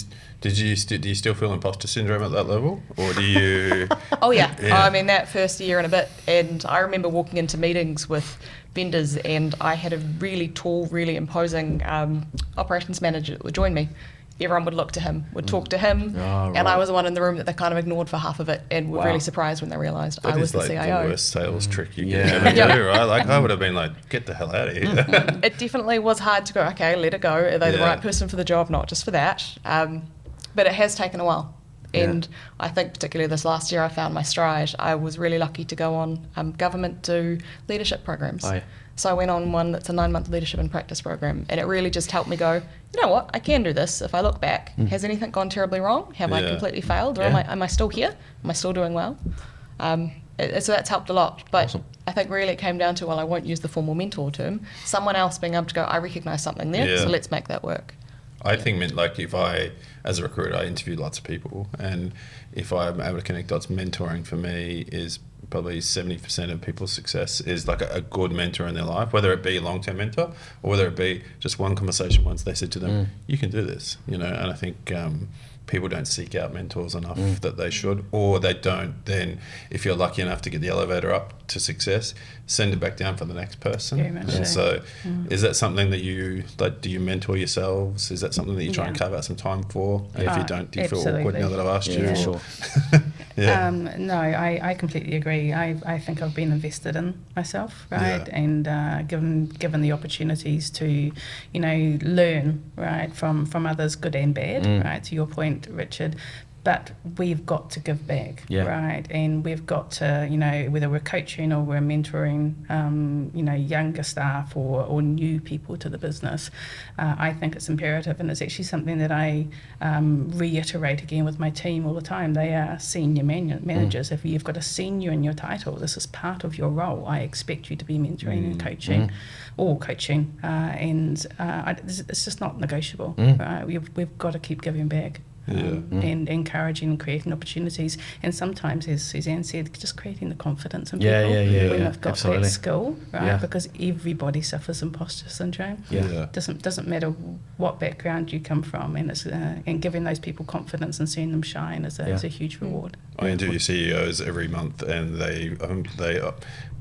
still feel imposter syndrome at that level, or do you? Oh yeah. I mean, that first year and a bit, and I remember walking into meetings with vendors, and I had a really tall, really imposing operations manager that would join me. Everyone would look to him, would talk to him, and I was the one in the room that they kind of ignored for half of it, and were really surprised when they realised I was the CIO. That is the worst sales trick you can ever do, right? Like, I would have been like, get the hell out of here. It definitely was hard to go, okay, let it go. Are they the right person for the job? Not just for that. But it has taken a while. And I think particularly this last year I found my stride. I was really lucky to go on government do leadership programs. So I went on one that's a 9-month leadership and practice program, and it really just helped me go, you know what, I can do this if I look back. Has anything gone terribly wrong? Have I completely failed? Or am I still here? Am I still doing well? So that's helped a lot. But Awesome. I think really it came down to, I won't use the formal mentor term, someone else being able to go, I recognise something there, so let's make that work. I think, like, if I, as a recruiter, I interview lots of people, and if I'm able to connect dots, mentoring for me is probably 70% of people's success is like a good mentor in their life, whether it be a long-term mentor or whether it be just one conversation once they said to them, you can do this, and I think people don't seek out mentors enough that they should, or they don't. Then if you're lucky enough to get the elevator up to success, send it back down for the next person. Very much And so. is that something that you like? Do you mentor yourselves? Is that something that you try and carve out some time for? And if you don't, do you feel awkward now that I've asked you? Sure. No, I completely agree. I think I've been invested in myself, right, and given the opportunities to, learn, right, from others, good and bad, right. To your point, Richard, but we've got to give back, Yeah. right? And we've got to, whether we're coaching or we're mentoring, younger staff or new people to the business, I think it's imperative. And it's actually something that I reiterate again with my team all the time. They are senior managers. If you've got a senior in your title, this is part of your role. I expect you to be mentoring and coaching, it's just not negotiable. Right? We've got to keep giving back. And encouraging and creating opportunities, and sometimes, as Suzanne said, just creating the confidence in people when they've got that skill, right? Because everybody suffers imposter syndrome. Doesn't matter what background you come from, and it's and giving those people confidence and seeing them shine is a huge reward. I interview CEOs every month, and they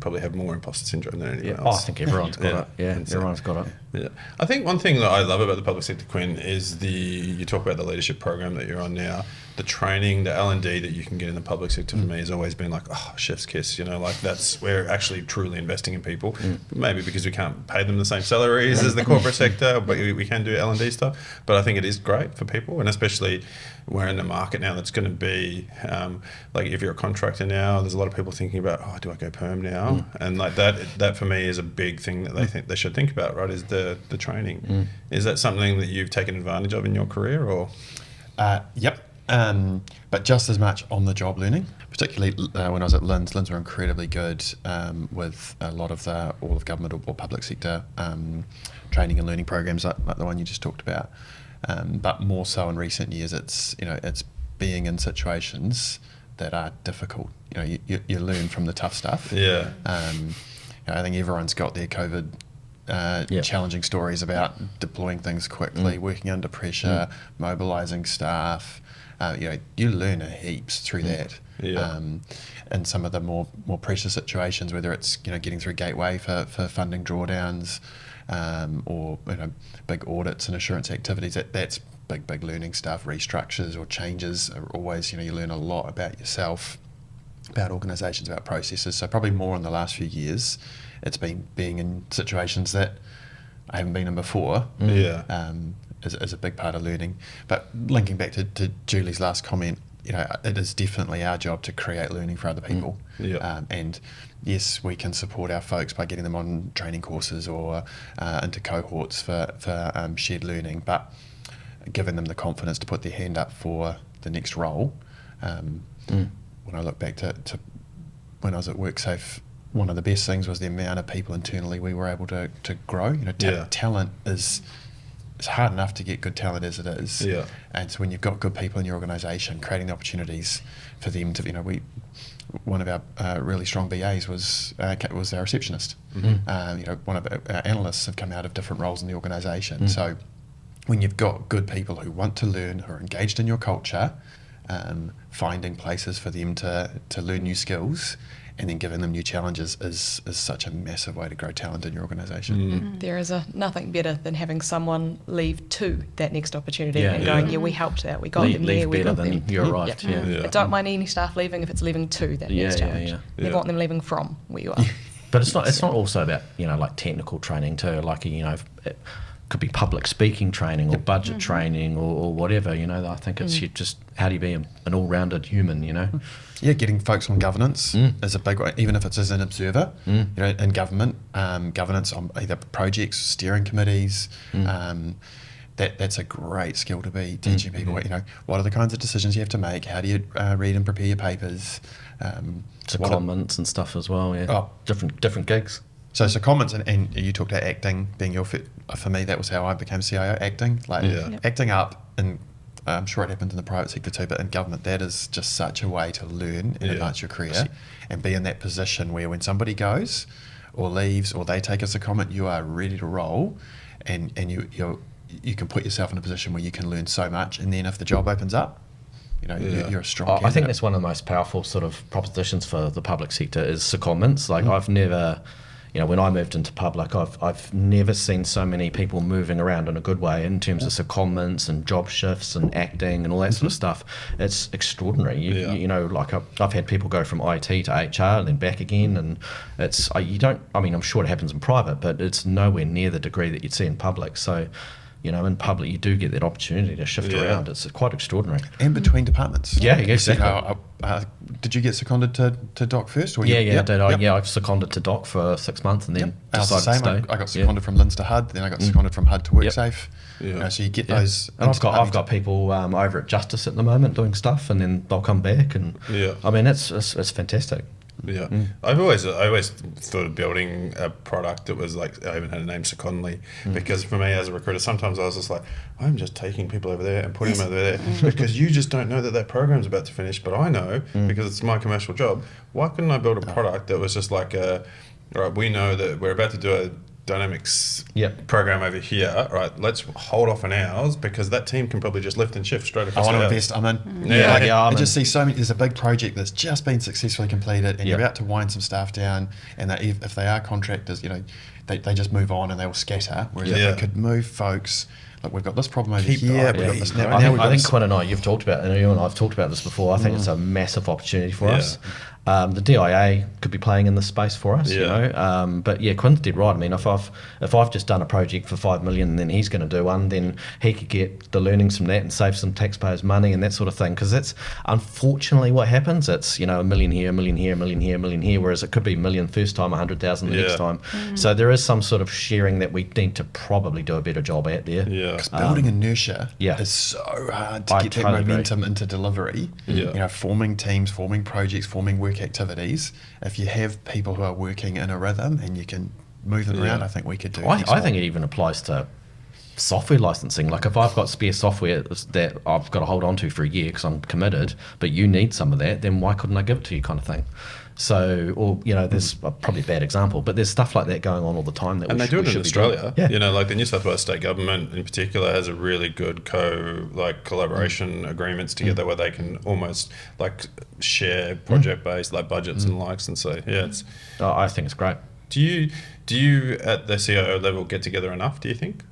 probably have more imposter syndrome than anyone else. I think everyone's got it. Everyone's got it. Yeah, I think one thing that I love about the public sector, Quin, is you talk about the leadership program that you're on now. The training, the L&D that you can get in the public sector for me has always been like, chef's kiss, like that's, we're actually truly investing in people. Maybe because we can't pay them the same salaries as the corporate sector, but we can do L&D stuff. But I think it is great for people, and especially we're in the market now that's going to be, like if you're a contractor now, there's a lot of people thinking about, do I go perm now? And like that for me is a big thing that they think they should think about, right, is the training. Is that something that you've taken advantage of in your career, or? Yep. But just as much on the job learning, particularly when I was at Linds were incredibly good with a lot of all of government or public sector training and learning programs like the one you just talked about. But more so in recent years, it's being in situations that are difficult. You learn from the tough stuff. Yeah. I think everyone's got their COVID challenging stories about deploying things quickly, working under pressure, mobilising staff. You learn heaps through that. And some of the more pressure situations, whether it's getting through Gateway for funding drawdowns, or big audits and assurance activities, that's big learning stuff. Restructures or changes are always, you learn a lot about yourself, about organisations, about processes. So probably more in the last few years, it's been being in situations that I haven't been in before. Is a big part of learning. But linking back to Julie's last comment, it is definitely our job to create learning for other people. And yes, we can support our folks by getting them on training courses or into cohorts for shared learning, but giving them the confidence to put their hand up for the next role. When I look back to when I was at WorkSafe, one of the best things was the amount of people internally we were able to grow. Talent is... It's hard enough to get good talent as it is. And so when you've got good people in your organisation, creating the opportunities for them to, one of our really strong BAs was our receptionist. One of our analysts have come out of different roles in the organisation. So when you've got good people who want to learn, who are engaged in your culture, finding places for them to learn new skills, and then giving them new challenges is such a massive way to grow talent in your organisation. There is nothing better than having someone leave to that next opportunity and going, we helped that, we got them there, we got them. Leave better than you arrived. I don't mind any staff leaving if it's leaving to that next challenge. You want them leaving from where you are. But it's not also about like technical training too. Like it could be public speaking training or budget training or whatever. I think it's just how do you be an all-rounded human. Getting folks on governance is a big one, even if it's as an observer. In government, governance on either projects, steering committees. That's a great skill to be teaching people. What are the kinds of decisions you have to make? How do you read and prepare your papers? Secondments and stuff as well. Different gigs. So comments, and you talked about acting being your fit. For me, that was how I became CIO, acting. Acting up, and I'm sure it happens in the private sector too, but in government, that is just such a way to learn and advance your career and be in that position where when somebody goes or leaves or they take us a comment, you are ready to roll, and you can put yourself in a position where you can learn so much, and then if the job opens up, you're a strong candidate. I think that's one of the most powerful sort of propositions for the public sector is secondments. I've never... when I moved into public, I've never seen so many people moving around in a good way in terms of secondments and job shifts and acting and all that sort of stuff. It's extraordinary. I've had people go from IT to HR and then back again, and I'm sure it happens in private, but it's nowhere near the degree that you'd see in public. So, in public, you do get that opportunity to shift around. It's quite extraordinary. And between departments. Yeah, exactly. Did you get seconded to Doc first? Or I did. I seconded to Doc for 6 months and then decided to stay. I got seconded from LINS to HUD, then I got seconded from HUD to WorkSafe. So you get those. And I've got people over at Justice at the moment doing stuff, and then they'll come back, and I mean it's fantastic. Yeah, I always thought of building a product that was like, I even had a name, Secondly, because for me as a recruiter, sometimes I was just like, I'm just taking people over there and putting them over there because you just don't know that program's about to finish, but I know because it's my commercial job. Why couldn't I build a product that was just like all right, we know that we're about to do a Dynamics program over here, right? Let's hold off on ours because that team can probably just lift and shift straight across. I want to invest. I'm in. I just see so many. There's a big project that's just been successfully completed, and you're about to wind some staff down. And if they are contractors, they just move on and they will scatter. Whereas if they could move folks. Look, we've got this problem over here. We've got this now. I think Quin and I, you've talked about, and you and I have talked about this before. I think it's a massive opportunity for us. The DIA could be playing in this space for us, but Quin's dead right. I mean, if I've just done a project for 5 million and then he's going to do one, then he could get the learnings from that and save some taxpayers' money and that sort of thing. Because that's unfortunately what happens. It's a million here, a million here, a million here, a million here. Whereas it could be a million first time, 100,000 the next time. So there is some sort of sharing that we need to probably do a better job at there. Because building inertia is so hard to get that momentum into delivery. Forming teams, forming projects, forming work activities. If you have people who are working in a rhythm and you can move them around, I think we could do. I think it even applies to software licensing. Like if I've got spare software that I've got to hold on to for a year because I'm committed, but you need some of that, then why couldn't I give it to you, kind of thing? So, or there's probably a bad example, but there's stuff like that going on all the time. And they do it in Australia. Like the New South Wales state government in particular has a really good collaboration agreements together where they can almost like share project-based like budgets and likes, and so it's. I think it's great. Do you at the CIO level get together enough? Do you think?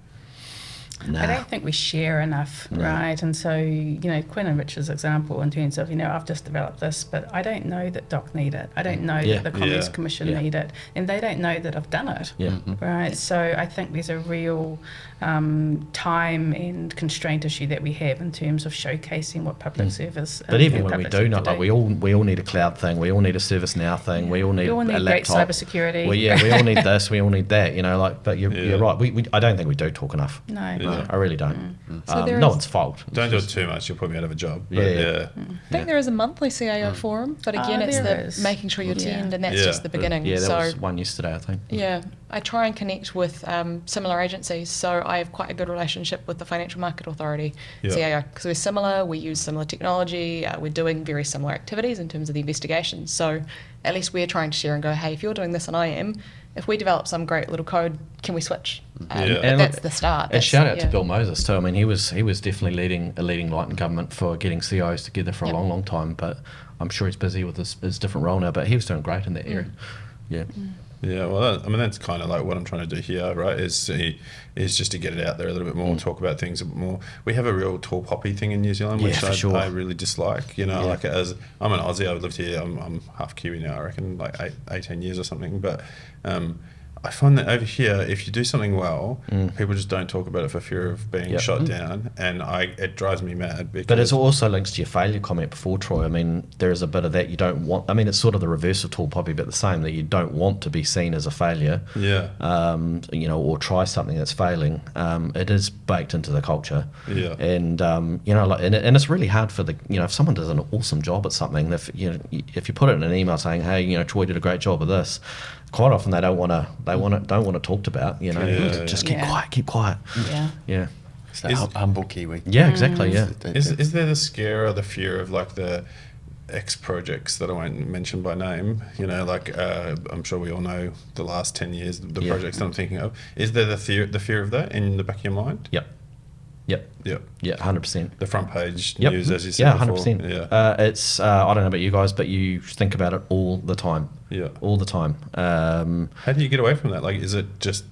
No. I don't think we share enough, right? And so, Quin and Rich's example in terms of, I've just developed this, but I don't know that Doc need it. I don't know that the Commerce Commission need it. And they don't know that I've done it, right? So I think there's a real time and constraint issue that we have in terms of showcasing what public service. But even when we do, we all need a cloud thing. We all need a ServiceNow thing. We all need a laptop. Great cybersecurity. We all need this. We all need that. But you're right. We I don't think we do talk enough. No. I really don't. So no one's fault. Don't do it too much. You'll put me out of a job. I think there is a monthly CIO forum, but again, it's making sure you attend, and that's just the beginning. Yeah, there was one yesterday, I think. Yeah, I try and connect with similar agencies. So I have quite a good relationship with the Financial Market Authority CIO because we're similar. We use similar technology. We're doing very similar activities in terms of the investigations. So at least we're trying to share and go, hey, if you're doing this and I am, if we develop some great little code, can we switch? And that's the start. And shout out to Bill Moses too. I mean, he was definitely leading light in government for getting CIOs together for a long, long time. But I'm sure he's busy with his different role now. But he was doing great in that area. Yeah, well, that's kind of like what I'm trying to do here, right? Is just to get it out there a little bit more, talk about things a bit more. We have a real tall poppy thing in New Zealand, which I really dislike. Like as I'm an Aussie, I've lived here. I'm half Kiwi now, I reckon, like 18 years or something. But I find that over here, if you do something well, people just don't talk about it for fear of being shot down, and it drives me mad. But it also links to your failure comment before, Troy. I mean, there is a bit of that you don't want. I mean, it's sort of the reverse of tall poppy, but the same, that you don't want to be seen as a failure. Or try something that's failing. It is baked into the culture. And and it's really hard for if someone does an awesome job at something, if you put it in an email saying, hey, Troy did a great job of this. Quite often they don't want to talked about. Just keep quiet. Yeah. It's that humble Kiwi. Yeah, exactly. Yeah. Is there the scare or the fear of like the X projects that I won't mention by name? I'm sure we all know the last 10 years the projects that I'm thinking of. Is there the fear of that in the back of your mind? Yep. Yeah, 100%. The front page news, as you said before. 100%. Yeah, it's I don't know about you guys, but you think about it all the time. Yeah, all the time. How do you get away from that? Like, is it just?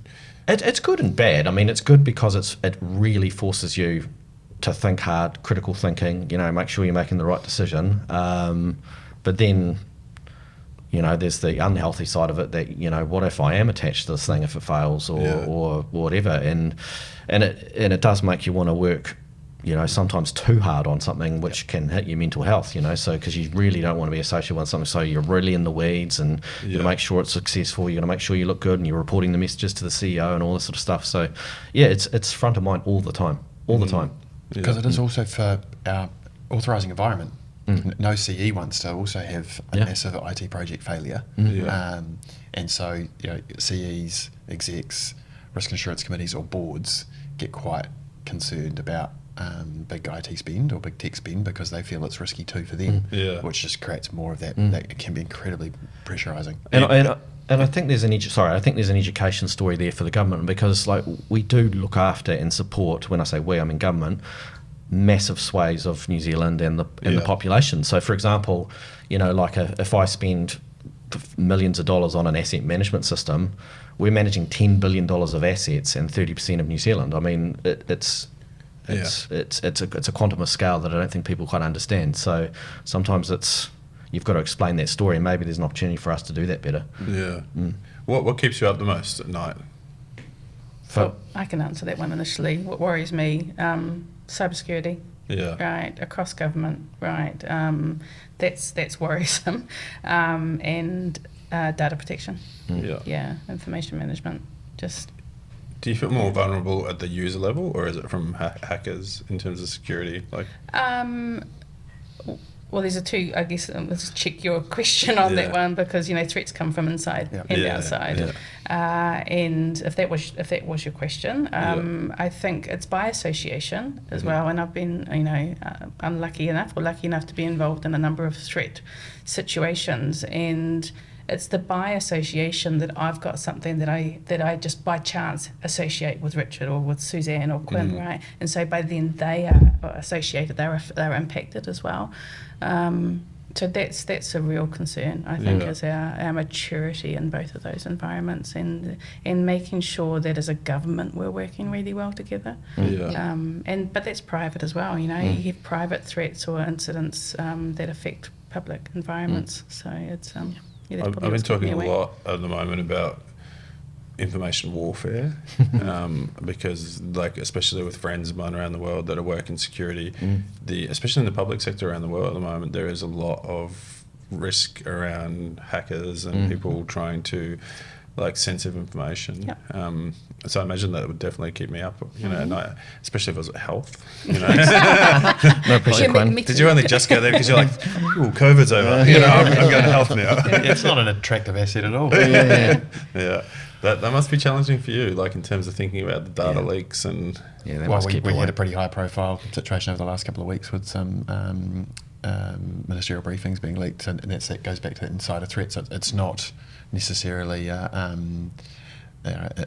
It's good and bad. I mean, it's good because it really forces you to think hard, critical thinking. Make sure you're making the right decision. But then, you know, there's the unhealthy side of it that, you know, what if I am attached to this thing if it fails or whatever, and it does make you want to work, you know, sometimes too hard on something, which can hit your mental health, you know, so because you really don't want to be associated with something, so you're really in the weeds, and you got to make sure it's successful, you got to make sure you look good, and you're reporting the messages to the CEO and all this sort of stuff. So yeah, it's front of mind all the time. Because it is also for our authorising environment. No CE wants to also have a massive IT project failure. And so, you know, CEs, execs, risk insurance committees or boards get quite concerned about big IT spend or big tech spend because they feel it's risky too for them, which just creates more of that. That can be incredibly pressurising. And I think there's an education story there for the government, because like we do look after and support, when I say we, I mean government, massive swathes of New Zealand and the population. So for example, you know, like if I spend millions of dollars on an asset management system, we're managing $10 billion of assets and 30% of New Zealand. I mean, it's a quantum of scale that I don't think people quite understand. So sometimes you've got to explain that story, and maybe there's an opportunity for us to do that better. What keeps you up the most at night? So I can answer that one initially. What worries me, cybersecurity. Right, across government. Right, that's worrisome, and data protection. Information management. Just. Do you feel more vulnerable at the user level, or is it from hackers in terms of security? Like. Well, there's two. I guess let's check your question on that one, because you know threats come from inside and outside. And if that was your question, I think it's by association as well. And I've been, you know, lucky enough to be involved in a number of threat situations, and it's the by association that I've got something that I just by chance associate with Richard or with Suzanne or Quin, right? And so by then they are associated, they're impacted as well. So that's a real concern, I think, is our maturity in both of those environments, and making sure that as a government we're working really well together. But that's private as well, you know. You have private threats or incidents that affect public environments. So it's I've been talking a lot at the moment about information warfare, because, like, especially with friends of mine around the world that are working security, especially in the public sector around the world at the moment, there is a lot of risk around hackers and people trying to, like, sensitive information. So I imagine that it would definitely keep me up, you know, at night, especially if it was health, you know. No pressure, Quin. Did you only just go there because you're like, ooh, COVID's over, you know, I'm going to health now. It's not an attractive asset at all. That must be challenging for you, like in terms of thinking about the data leaks and. We had a pretty high profile situation over the last couple of weeks with some ministerial briefings being leaked, and that goes back to insider threats. It's not necessarily an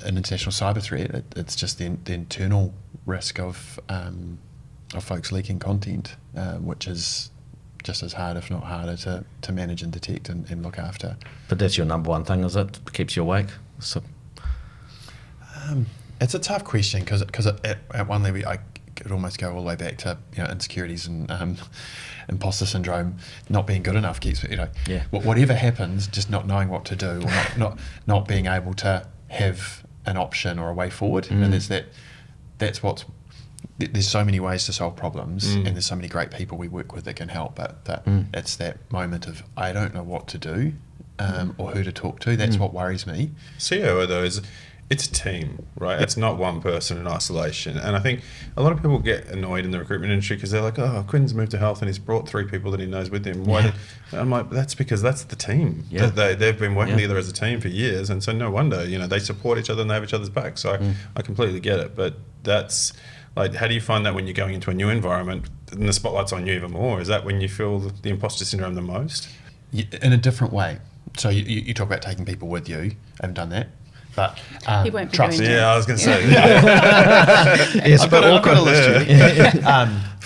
international cyber threat. It's just the internal risk of folks leaking content, which is just as hard, if not harder, to manage and detect and look after. But that's your number one thing, is it? Keeps you awake? So. It's a tough question because at one level I could almost go all the way back to, you know, insecurities and imposter syndrome. Not being good enough keeps, you know, whatever happens, just not knowing what to do, or not being able to have an option or a way forward. And there's so many ways to solve problems, and there's so many great people we work with that can help, but it's that moment of I don't know what to do or who to talk to. That's what worries me. CIO though it's a team, right? It's not one person in isolation. And I think a lot of people get annoyed in the recruitment industry because they're like, oh, Quin's moved to health and he's brought 3 people that he knows with him. I'm like, that's because that's the team. They've been working together as a team for years, and so no wonder, you know, they support each other and they have each other's back. So I completely get it. But that's like, how do you find that when you're going into a new environment and the spotlight's on you even more? Is that when you feel the imposter syndrome the most? In a different way. So you talk about taking people with you. I haven't done that. But he won't be trust. doing that. Yeah, I was going to say. It's a bit awkward.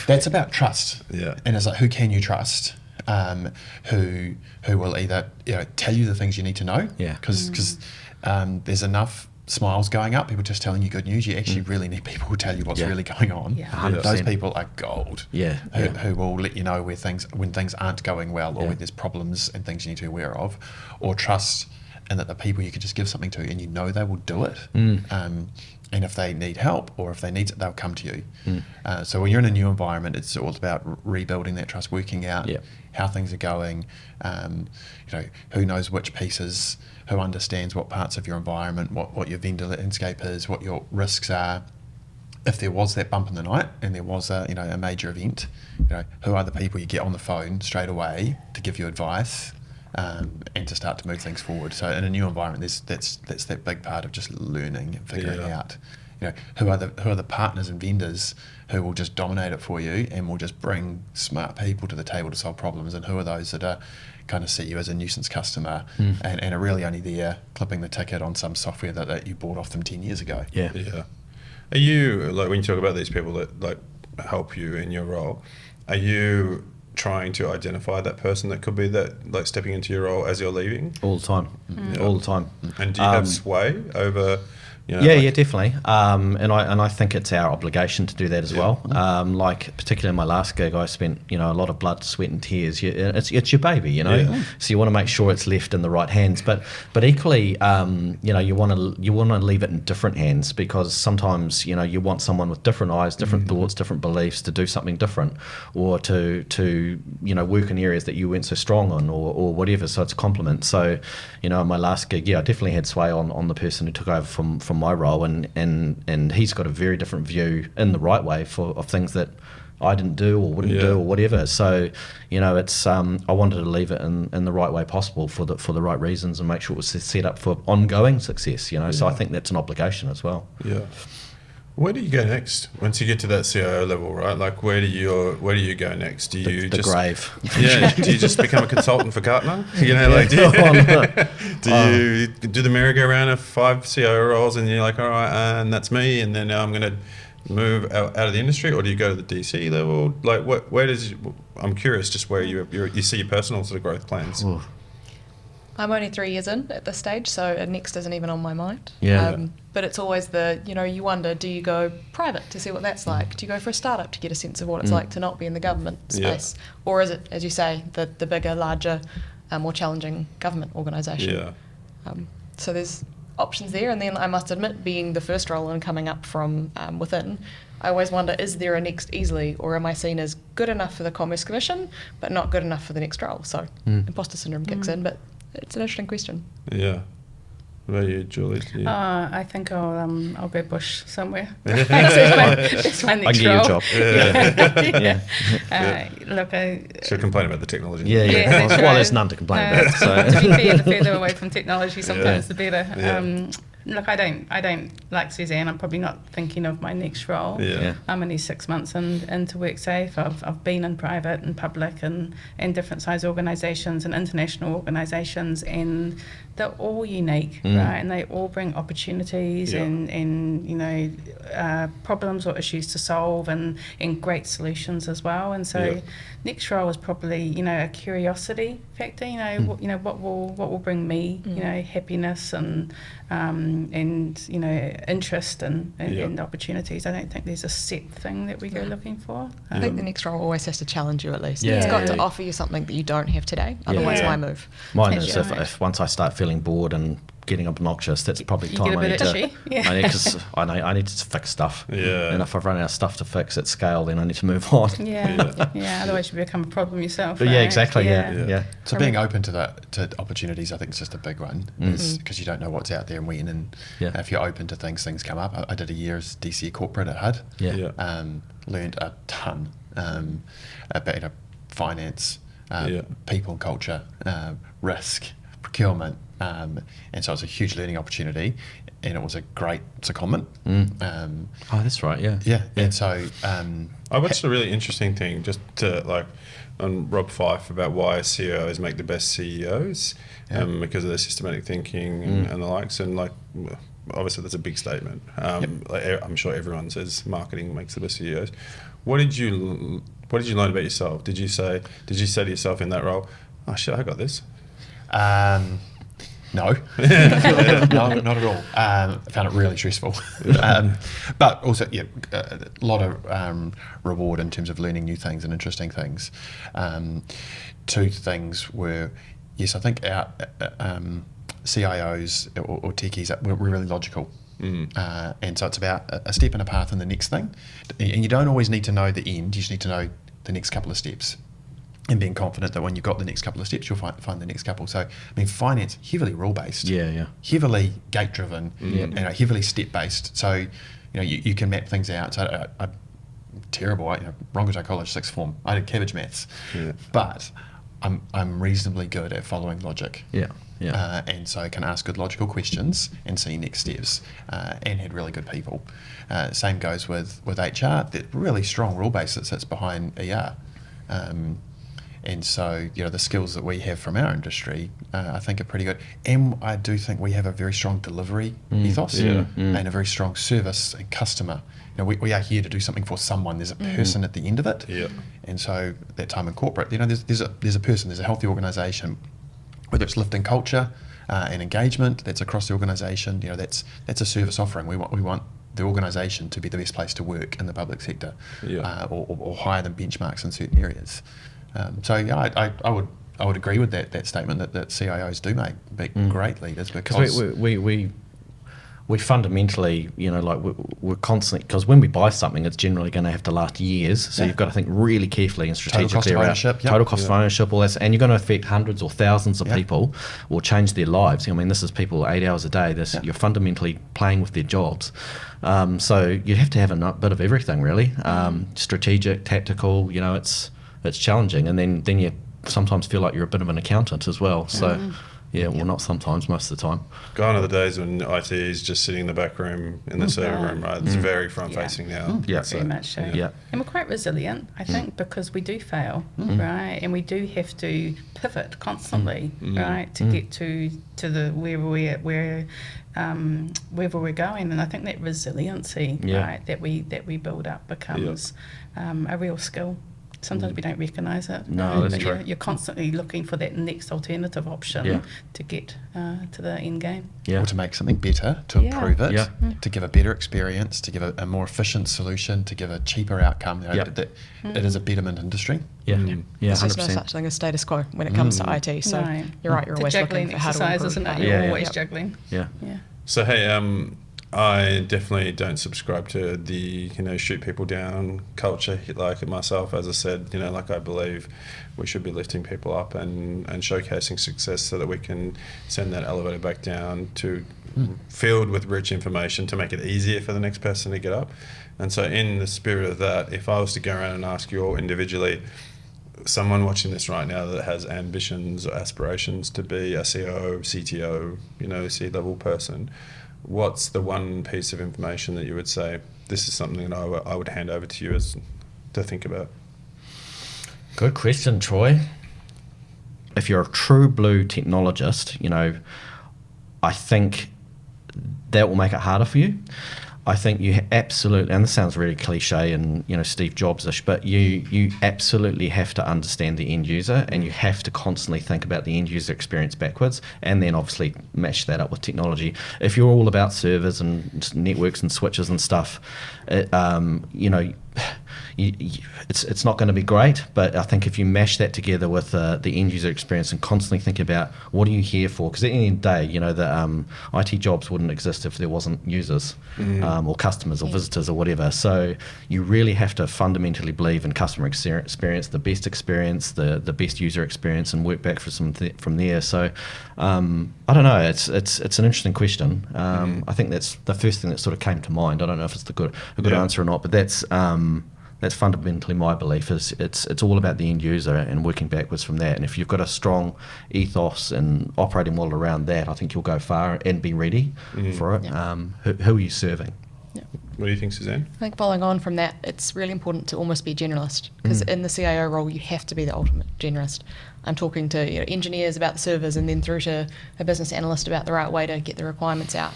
That's about trust. Yeah. And it's like, who can you trust? Who will either, you know, tell you the things you need to know? Yeah. Because there's enough smiles going up, people just telling you good news. You actually really need people who tell you what's really going on. Yeah. 100%. Those people are gold. Yeah. Who will let you know when things aren't going well, or Yeah. when there's problems and things you need to be aware of, or trust and that the people you can just give something to and you know they will do it. And if they need help or if they need it, they'll come to you. So when you're in a new environment, it's all about rebuilding that trust, working out how things are going, who knows which pieces, who understands what parts of your environment, what your vendor landscape is, what your risks are. If there was that bump in the night and there was a major event, who are the people you get on the phone straight away to give you advice, and to start to move things forward. So in a new environment, that's that big part of just learning and figuring out, who are the partners and vendors who will just dominate it for you and will just bring smart people to the table to solve problems, and who are those that are kind of see you as a nuisance customer and are really only there clipping the ticket on some software that you bought off them 10 years ago. Yeah. Are you, like, when you talk about these people that like help you in your role, are you trying to identify that person that could be that, like, stepping into your role as you're leaving? All the time. All the time. And do you have sway over? Yeah, definitely. And I think it's our obligation to do that as well. Like, particularly in my last gig, I spent a lot of blood, sweat, and tears. It's your baby, So you want to make sure it's left in the right hands. But equally, you want to leave it in different hands, because sometimes you want someone with different eyes, different thoughts, different beliefs to do something different, or to work in areas that you weren't so strong on, or whatever. So it's a compliment. So in my last gig, I definitely had sway on the person who took over from my role, and he's got a very different view in the right way of things that I didn't do or wouldn't do or whatever. So it's I wanted to leave it in the right way possible for the right reasons, and make sure it was set up for ongoing success. So I think that's an obligation as well. Yeah. Where do you go next once you get to that CIO level, right? Like, where do you go next? Do you The grave. Yeah. Do you just become a consultant for Gartner? Do you do the merry-go-round of 5 CIO roles, and you're like, all right, and that's me, and then now I'm going to move out of the industry, or do you go to the DC level? Like, I'm curious, just where you see your personal sort of growth plans. Ooh. I'm only 3 years in at this stage, so next isn't even on my mind. But it's always you wonder, do you go private to see what that's like? Do you go for a startup to get a sense of what it's like to not be in the government space? Or is it, as you say, the bigger, larger, more challenging government organisation? So there's options there. And then I must admit, being the first role and coming up from within, I always wonder, is there a next easily, or am I seen as good enough for the Commerce Commission, but not good enough for the next role? So imposter syndrome kicks in, but it's an interesting question. Yeah. What about you, Julie? I think I'll go bush somewhere. It's my next role. I can get you a job. Look, She'll complain about the technology. Yeah, well, there's none to complain about. So. To be fair, the further away from technology, sometimes the better. Look, I don't like Suzanne. I'm probably not thinking of my next role. I'm only 6 months into WorkSafe. I've been in private and public and different size organisations and international organisations, and they're all unique, right? And they all bring opportunities and problems or issues to solve, and great solutions as well. And so next role is probably a curiosity factor. What will bring me happiness and interest and opportunities. I don't think there's a set thing that we go looking for. I think the next role always has to challenge you at least. It's got to offer you something that you don't have today. Otherwise, why move? Mine is if once I start feeling bored and getting obnoxious, that's probably time I need to. I need to fix stuff. And if I've run out of stuff to fix at scale, then I need to move on. Otherwise, you become a problem yourself. But exactly. So being open to opportunities, I think, is just a big one, because you don't know what's out there and when. And if you're open to things come up. I did a year as DC corporate at HUD. Learned a ton about finance, people and culture, risk, procurement. And so it was a huge learning opportunity, and it was a great secondment. That's right, And so I watched a really interesting thing just to on Rob Fife about why CEOs make the best CEOs, because of their systematic thinking and the likes, and obviously that's a big statement. I'm sure everyone says marketing makes the best CEOs. What did you learn about yourself? Did you say to yourself in that role, oh shit, I got this? No, no, not at all. I found it really stressful, but also a lot of reward in terms of learning new things and interesting things. Two things were, yes, I think our CIOs or techies were really logical. And so it's about a step and a path in the next thing. And you don't always need to know the end, you just need to know the next couple of steps. And being confident that when you've got the next couple of steps, you'll find the next couple. So, I mean, finance, heavily rule-based. Heavily gate-driven, heavily step-based. So, you can map things out. So, I'm terrible. Rongotai College, sixth form. I did cabbage maths. But I'm reasonably good at following logic. And so I can ask good logical questions and see next steps, and had really good people. Same goes with HR. That really strong rule base that sits behind ER. And so, the skills that we have from our industry, I think are pretty good. And I do think we have a very strong delivery ethos and a very strong service and customer. We are here to do something for someone. There's a person at the end of it. And so that time in corporate, there's a person, there's a healthy organisation, whether it's lifting culture and engagement, that's across the organisation. That's a service offering. We want the organisation to be the best place to work in the public sector, or higher than benchmarks in certain areas. I would agree with that statement that CIOs do make great leaders, because we fundamentally, we're constantly, because when we buy something, it's generally going to have to last years. So you've got to think really carefully and strategically around total cost of ownership, all that, and you're going to affect hundreds or thousands of people, or change their lives. This is people 8 hours a day. You're fundamentally playing with their jobs. So you have to have a bit of everything, really. Strategic, tactical. It's challenging, and then you sometimes feel like you're a bit of an accountant as well. So. Well, not sometimes, most of the time. Gone are the days when IT is just sitting in the back room in the server room, right? It's very front-facing now. Very much so. And we're quite resilient, I think, because we do fail, right? And we do have to pivot constantly, right, to get to the wherever we're going. And I think that resiliency, right, that we build up becomes a real skill. Sometimes we don't recognise it. No, that's true. You're constantly looking for that next alternative option to get to the end game. Or to make something better, to improve it, to give a better experience, to give a more efficient solution, to give a cheaper outcome. That it is a betterment industry. There's just no such thing as status quo when it comes to IT. So you're right, you're always looking for how to improve. Isn't it? You're always juggling. So hey, I definitely don't subscribe to the shoot people down culture like myself. As I said, I believe we should be lifting people up and showcasing success so that we can send that elevator back down to filled with rich information to make it easier for the next person to get up. And so in the spirit of that, if I was to go around and ask you all individually, someone watching this right now that has ambitions or aspirations to be a CIO, CTO, C-level person, what's the one piece of information that you would say, this is something that I would hand over to you to think about? Good question, Troy. If you're a true blue technologist, I think that will make it harder for you. I think you absolutely, and this sounds really cliche and Steve Jobs-ish, but you absolutely have to understand the end user, and you have to constantly think about the end user experience backwards, and then obviously match that up with technology. If you're all about servers and networks and switches and stuff, it's not going to be great. But I think if you mash that together with the end user experience and constantly think about what are you here for, because at the end of the day, the IT jobs wouldn't exist if there wasn't users or customers or visitors or whatever. So you really have to fundamentally believe in customer experience, the best best user experience, and work back from there. So I don't know. It's an interesting question. I think that's the first thing that sort of came to mind. I don't know if it's a good answer or not, but that's fundamentally my belief. Is it's all about the end user and working backwards from that. And if you've got a strong ethos and operating model around that, I think you'll go far and be ready for it. Who are you serving? What do you think, Suzanne? I think following on from that, it's really important to almost be generalist, because in the CIO role, you have to be the ultimate generalist. I'm talking to engineers about the servers, and then through to a business analyst about the right way to get the requirements out.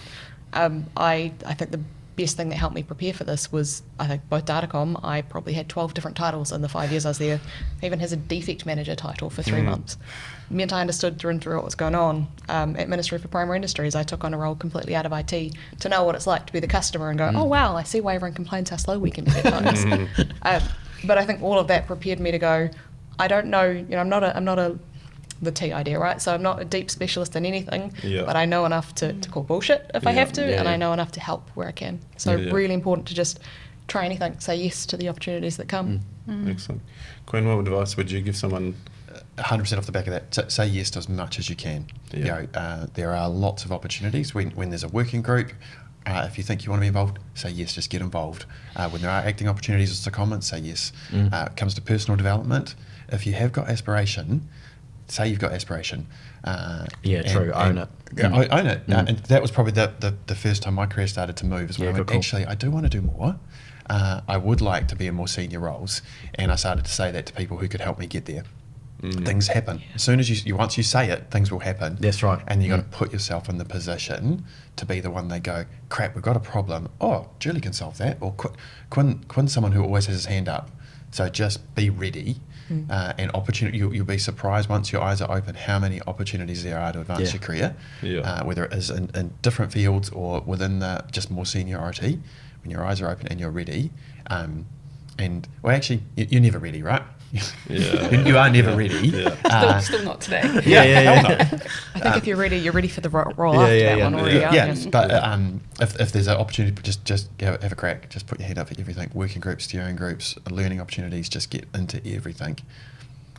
I think the best thing that helped me prepare for this was, I think, both Datacom. I probably had 12 different titles in the 5 years I was there. I even has a defect manager title for 3 months. It meant I understood through and through what was going on. At Ministry for Primary Industries, I took on a role completely out of IT to know what it's like to be the customer and go, oh wow, I see why everyone complains how slow we can be at times. But I think all of that prepared me to go, I don't know, I'm not the T idea, right? So I'm not a deep specialist in anything, but I know enough to call bullshit if I have to, and I know enough to help where I can. So really important to just try anything, say yes to the opportunities that come. Excellent. Quinn, what advice would you give someone? 100% off the back of that. Say yes to as much as you can. There are lots of opportunities when there's a working group. If you think you want to be involved, say yes, just get involved. When there are acting opportunities as a comment, say yes. It comes to personal development. If you have got aspiration, say you've got aspiration. Own it. Own it. And that was probably the first time my career started to move, is when I went, actually, I do want to do more. I would like to be in more senior roles. And I started to say that to people who could help me get there. Things happen. As soon as once you say it, things will happen. That's right. And you got to put yourself in the position to be the one they go, crap, we've got a problem. Oh, Julie can solve that. Or Quin's someone who always has his hand up. So just be ready. And opportunity, you'll be surprised once your eyes are open how many opportunities there are to advance your career, whether it is in different fields or within the just more seniority. When your eyes are open and you're ready, and well, actually, you're never ready, right? You are never ready. Still not today. I think if you're ready for the role after that one already. But if there's an opportunity, just have a crack. Just put your hand up for everything. Working groups, steering groups, learning opportunities. Just get into everything.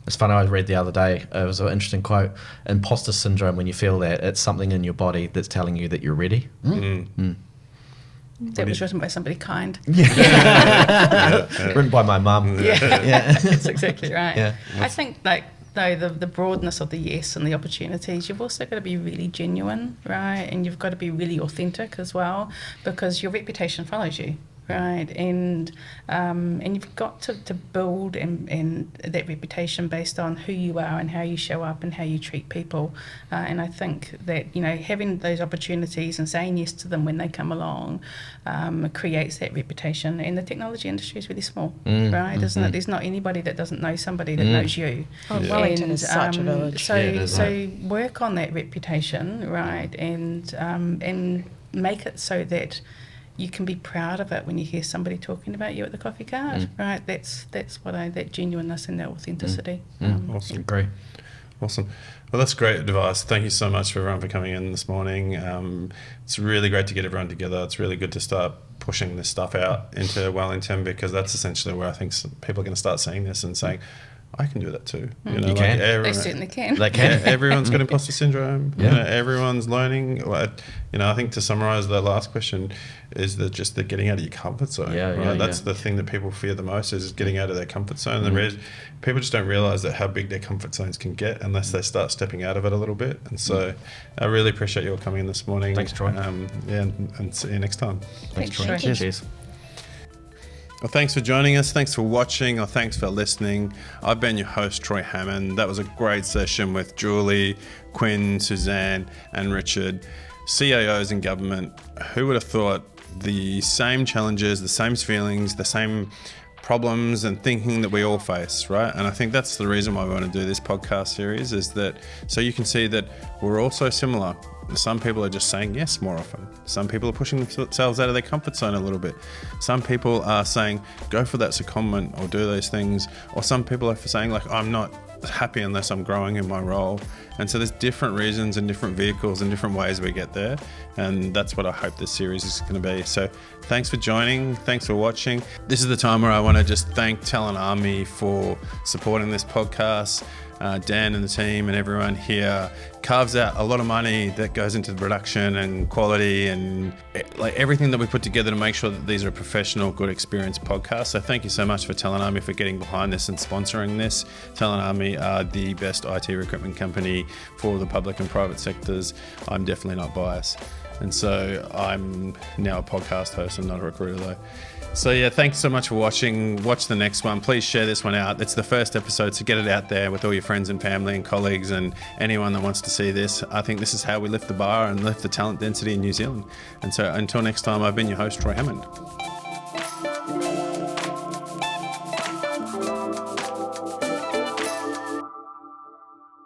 It's funny, I read the other day, it was an interesting quote, imposter syndrome, when you feel that, it's something in your body that's telling you that you're ready. That was written by somebody kind. Written by my mum. That's exactly right. Yeah. I think the broadness of the yes and the opportunities, you've also got to be really genuine, right? And you've got to be really authentic as well, because your reputation follows you. Right, and you've got to build and that reputation based on who you are and how you show up and how you treat people. And I think that having those opportunities and saying yes to them when they come along creates that reputation. And the technology industry is really small, right? Isn't it? There's not anybody that doesn't know somebody that knows you. Wellington is such a village. So work on that reputation, right, and make it so that you can be proud of it when you hear somebody talking about you at the coffee cart, right? That's that genuineness and that authenticity. Awesome. Agree. Awesome. Well, that's great advice. Thank you so much for everyone for coming in this morning. It's really great to get everyone together. It's really good to start pushing this stuff out into Wellington, because that's essentially where I think people are going to start seeing this and saying, I can do that too. You can. They certainly can. They can. Everyone's got imposter syndrome. Everyone's learning. I think to summarise the last question is that just the getting out of your comfort zone. That's the thing that people fear the most, is getting out of their comfort zone. And people just don't realise that how big their comfort zones can get unless they start stepping out of it a little bit. And so I really appreciate you all coming in this morning. Thanks, Troy. And see you next time. Thanks, Troy. Cheers. Well, thanks for joining us. Thanks for watching, or thanks for listening. I've been your host, Troy Hammond. That was a great session with Julie, Quin, Suzanne, and Richard, CIOs in government. Who would have thought the same challenges, the same feelings, the same problems and thinking that we all face, right? And I think that's the reason why we want to do this podcast series, is that so you can see that we're all so similar. Some people are just saying yes more often. Some people are pushing themselves out of their comfort zone a little bit. Some people are saying, go for that secondment or do those things. Or some people are saying, like, I'm not happy unless I'm growing in my role. And so there's different reasons and different vehicles and different ways we get there. And that's what I hope this series is going to be. So thanks for joining. Thanks for watching. This is the time where I want to just thank Talent Army for supporting this podcast. Dan and the team and everyone here carves out a lot of money that goes into the production and quality and like everything that we put together to make sure that these are professional, good experience podcasts. So thank you so much for Talent Army for getting behind this and sponsoring this. Talent Army are the best IT recruitment company for the public and private sectors. I'm definitely not biased. And so I'm now a podcast host and not a recruiter though. So yeah, thanks so much for watching. Watch the next one. Please share this one out. It's the first episode, so get it out there with all your friends and family and colleagues and anyone that wants to see this. I think this is how we lift the bar and lift the talent density in New Zealand. And so until next time, I've been your host, Troy Hammond.